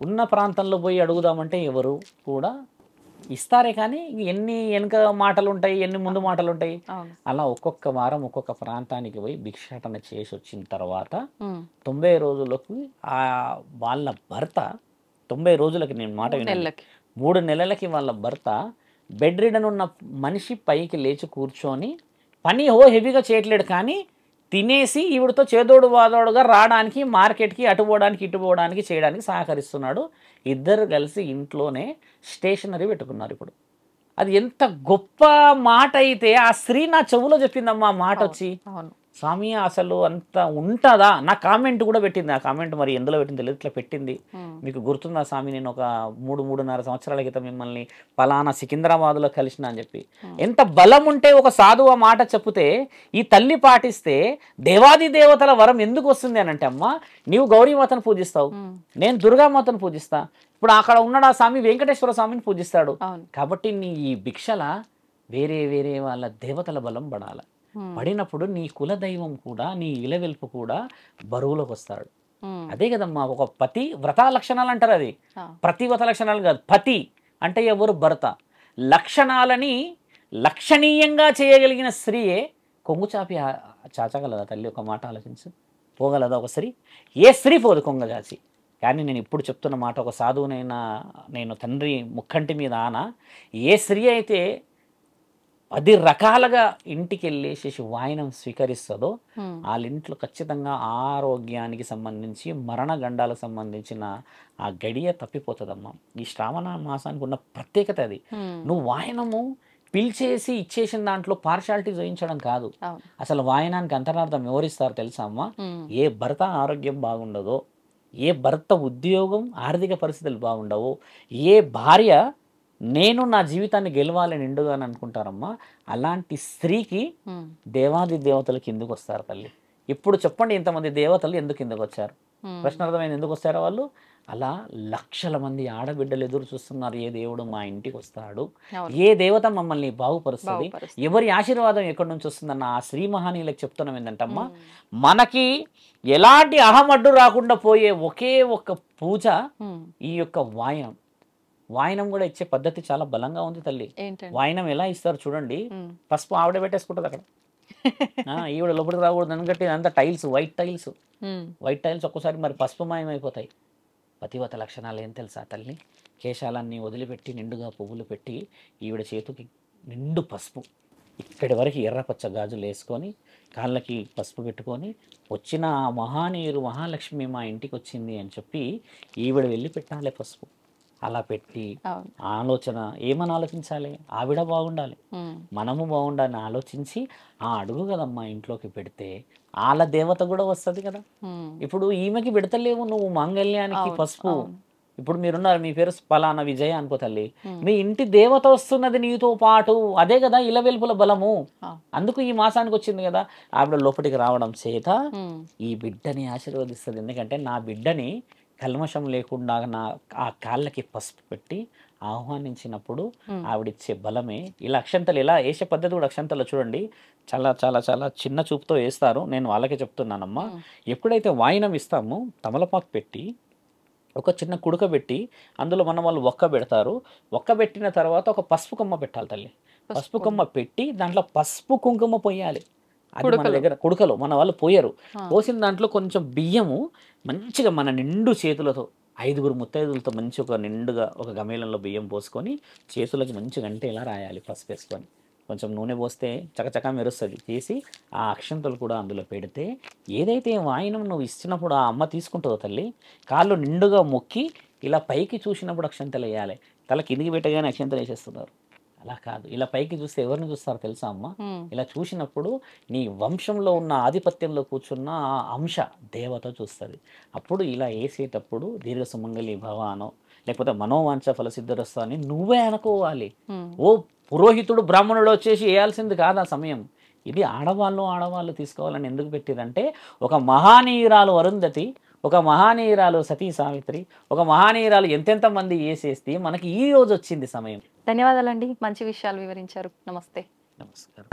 ఉన్న ప్రాంతంలో పోయి అడుగుదామంటే ఎవరు కూడా ఇస్తారే, కానీ ఎన్ని వెనుక మాటలు ఉంటాయి, ఎన్ని ముందు మాటలు ఉంటాయి. అలా ఒక్కొక్క వారం ఒక్కొక్క ప్రాంతానికి పోయి భిక్షాటన చేసి వచ్చిన తర్వాత 90 రోజులకు వాళ్ళ భర్త 90 రోజులకి, నేను మాట విన్నాను, 3 నెలలకి వాళ్ళ భర్త బెడ్ రిడన్ ఉన్న మనిషి పైకి లేచి కూర్చొని పని హెవీగా చేయట్లేడు, కానీ తినేసి ఈవిడతో చేదోడు వాదోడుగా రావడానికి, మార్కెట్కి అటు పోవడానికి ఇటు పోవడానికి చేయడానికి సహకరిస్తున్నాడు. ఇద్దరు కలిసి ఇంట్లోనే స్టేషనరీ పెట్టుకున్నారు. ఇప్పుడు అది ఎంత గొప్ప మాట అయితే, ఆ స్త్రీ నా చెవులో చెప్పిందమ్మా మాట వచ్చి, స్వామి అసలు అంత ఉంటుందా? నా కామెంట్ కూడా పెట్టింది. ఆ కామెంట్ మరి ఎందులో పెట్టింది తెలియదు, ఇట్లా పెట్టింది. మీకు గుర్తుందా స్వామి, నేను ఒక 3-3.5 సంవత్సరాల క్రితం మిమ్మల్ని పలానా సికింద్రాబాద్లో కలిసిన అని చెప్పి. ఎంత బలం ఉంటే ఒక సాధువు ఆ మాట చెప్తే ఈ తల్లి పాటిస్తే దేవాది దేవతల వరం ఎందుకు వస్తుంది అని అంటే, అమ్మ నీవు గౌరీమాతను పూజిస్తావు, నేను దుర్గామాతను పూజిస్తా, ఇప్పుడు అక్కడ ఉన్నాడు ఆ స్వామి వెంకటేశ్వర స్వామిని పూజిస్తాడు. కాబట్టి నీ ఈ భిక్షల వేరే వాళ్ళ దేవతల బలం పడాలి. పడినప్పుడు నీ కులదైవం కూడా, నీ ఇలవెల్పు కూడా బరువులోకి వస్తాడు. అదే కదమ్మా ఒక పతి వ్రత లక్షణాలు అంటారు. అది ప్రతివ్రత లక్షణాలు కాదు. పతి అంటే ఎవరు? భర్త. లక్షణాలని లక్షణీయంగా చేయగలిగిన స్త్రీయే కొంగు చాపి చాచగలదా తల్లి? ఒక మాట ఆలోచించు. పోగలదా ఒక స్త్రీ? ఏ స్త్రీ పోదు కొంగ చాచి. కానీ నేను ఇప్పుడు చెప్తున్న మాట, ఒక సాధువునైనా నేను తండ్రి ముక్కంటి మీద ఆన, ఏ స్త్రీ అయితే 10 రకాలుగా ఇంటికి వెళ్ళేసేసి వాయినం స్వీకరిస్తుందో వాళ్ళ ఇంట్లో ఖచ్చితంగా ఆరోగ్యానికి సంబంధించి మరణ గండాలకు సంబంధించిన ఆ గడియ తప్పిపోతుందమ్మా. ఈ శ్రావణ మాసానికి ఉన్న ప్రత్యేకత అది. నువ్వు వాయనము పిలిచేసి ఇచ్చేసిన దాంట్లో పార్షాలిటీ చూపించడం కాదు. అసలు వాయనానికి అంతరార్థం వివరిస్తారు తెలుసా అమ్మా? ఏ భర్త ఆరోగ్యం బాగుండదో, ఏ భర్త ఉద్యోగం ఆర్థిక పరిస్థితులు బాగుండవో, ఏ భార్య నేను నా జీవితాన్ని గెలవాలని నిండుగా అనుకుంటారమ్మా, అలాంటి స్త్రీకి దేవాది దేవతలు కిందకు వస్తారు తల్లి. ఇప్పుడు చెప్పండి, ఇంతమంది దేవతలు ఎందుకు కిందకు వచ్చారు? ప్రశ్న అర్థమైంది. ఎందుకు వస్తారో వాళ్ళు? అలా లక్షల మంది ఆడబిడ్డలు ఎదురు చూస్తున్నారు, ఏ దేవుడు మా ఇంటికి వస్తాడు, ఏ దేవత మమ్మల్ని బాగుపరుస్తుంది, ఎవరి ఆశీర్వాదం ఎక్కడి నుంచి వస్తుందన్న ఆ శ్రీ మహానీయులకు చెప్తున్నాం ఏంటంటమ్మా, మనకి ఎలాంటి అహమడ్డు రాకుండా పోయే ఒకే ఒక్క పూజ ఈ యొక్క వాయనం. వాయనం కూడా ఇచ్చే పద్ధతి చాలా బలంగా ఉంది తల్లి. వాయనం ఎలా ఇస్తారు చూడండి. పసుపు ఆవిడ పెట్టేసుకుంటుంది అక్కడ, ఈవిడ లోపలికి రాకూడదు ఎందుకంటే అంతా టైల్స్, వైట్ టైల్స్ ఒక్కోసారి మరి పసుపు మాయమైపోతాయి. పతివత లక్షణాలు ఏం తెలుసా తల్లి? కేశాలన్నీ వదిలిపెట్టి నిండుగా పువ్వులు పెట్టి ఈవిడ చేతికి నిండు పసుపు, ఇక్కడి వరకు ఎర్రపచ్చ గాజులు వేసుకొని కాళ్ళకి పసుపు పెట్టుకొని వచ్చిన ఆ మహానీయులు మహాలక్ష్మి మా ఇంటికి వచ్చింది అని చెప్పి ఈవిడ వెళ్ళి పెట్టాలి పసుపు. అలా పెట్టి ఆలోచన ఏమని ఆలోచించాలి? ఆవిడ బాగుండాలి, మనము బాగుండాలని ఆలోచించి ఆ అడుగు కదమ్మా ఇంట్లోకి పెడితే వాళ్ళ దేవత కూడా వస్తుంది కదా. ఇప్పుడు ఈమెకి పెడతలేవు నువ్వు మాంగళ్యానికి పసుపు. ఇప్పుడు మీరున్నారు, మీ పేరు పలానా విజయ అనుకో తల్లి, మీ ఇంటి దేవత వస్తున్నది నీతో పాటు. అదే కదా ఇలవెల్పుల బలము. అందుకు ఈ మాసానికి వచ్చింది కదా. ఆవిడ లోపలికి రావడం చేత ఈ బిడ్డని ఆశీర్వదిస్తుంది. ఎందుకంటే నా బిడ్డని కల్మషం లేకుండా నా ఆ కాళ్ళకి పసుపు పెట్టి ఆహ్వానించినప్పుడు ఆవిడిచ్చే బలమే. ఇలా అక్షంతలు ఎలా వేసే పద్ధతి కూడా అక్షంతలు చూడండి, చాలా చాలా చాలా చిన్న చూపుతో వేస్తారు. నేను వాళ్ళకే చెప్తున్నానమ్మా. ఎప్పుడైతే వాయినం ఇస్తామో తమలపాకు పెట్టి ఒక చిన్న కుడుక పెట్టి అందులో వాళ్ళు ఒక్క పెడతారు. ఒక్క పెట్టిన తర్వాత ఒక పసుపు కొమ్మ పెట్టాలి తల్లి. పసుపు కొమ్మ పెట్టి దాంట్లో పసుపు కుంకుమ పోయాలి. అది మన దగ్గర కుడుకలో మన వాళ్ళు పోయారు. పోసిన దాంట్లో కొంచెం బియ్యము మంచిగా మన నిండు చేతులతో 5 ముత్తైదులతో మంచి ఒక నిండుగా ఒక గమేలంలో బియ్యం పోసుకొని చేతులకి మంచిగా అంటే ఇలా రాయాలి పసుపు వేసుకొని. కొంచెం నూనె పోస్తే చకచకా మెరుస్తుంది. తీసి ఆ అక్షంతలు కూడా అందులో పెడితే ఏదైతే వాయినం నువ్వు ఇచ్చినప్పుడు ఆ అమ్మ తీసుకుంటుందో తల్లి, కాళ్ళు నిండుగా మొక్కి ఇలా పైకి చూసినప్పుడు అక్షంతలు వేయాలి. తల కిందికి పెట్టగానే అక్షంతలు వేసేస్తున్నారు. అలా కాదు, ఇలా పైకి చూస్తే ఎవరిని చూస్తారో తెలుసా అమ్మ? ఇలా చూసినప్పుడు నీ వంశంలో ఉన్న ఆధిపత్యంలో కూర్చున్న ఆ అంశ దేవత చూస్తుంది. అప్పుడు ఇలా వేసేటప్పుడు దీర్ఘ సుమంగళి భవానో లేకపోతే మనోవాంఛ ఫలసిద్ధరస్తా అని నువ్వే అనుకోవాలి. ఓ పురోహితుడు బ్రాహ్మణుడు వచ్చేసి వేయాల్సింది కాదు ఆ సమయం. ఇది ఆడవాళ్ళు తీసుకోవాలని ఎందుకు పెట్టిరంటే, ఒక మహానీయురాలు అరుంధతి, ఒక మహానీయురాలు సతీ సావిత్రి, ఒక మహానీయురాలు ఎంతెంత మంది వేసేస్తే మనకి ఈ రోజు వచ్చింది సమయం.
ధన్యవాదాలండి, మంచి విషయాలు వివరించారు. నమస్తే.
నమస్కారం.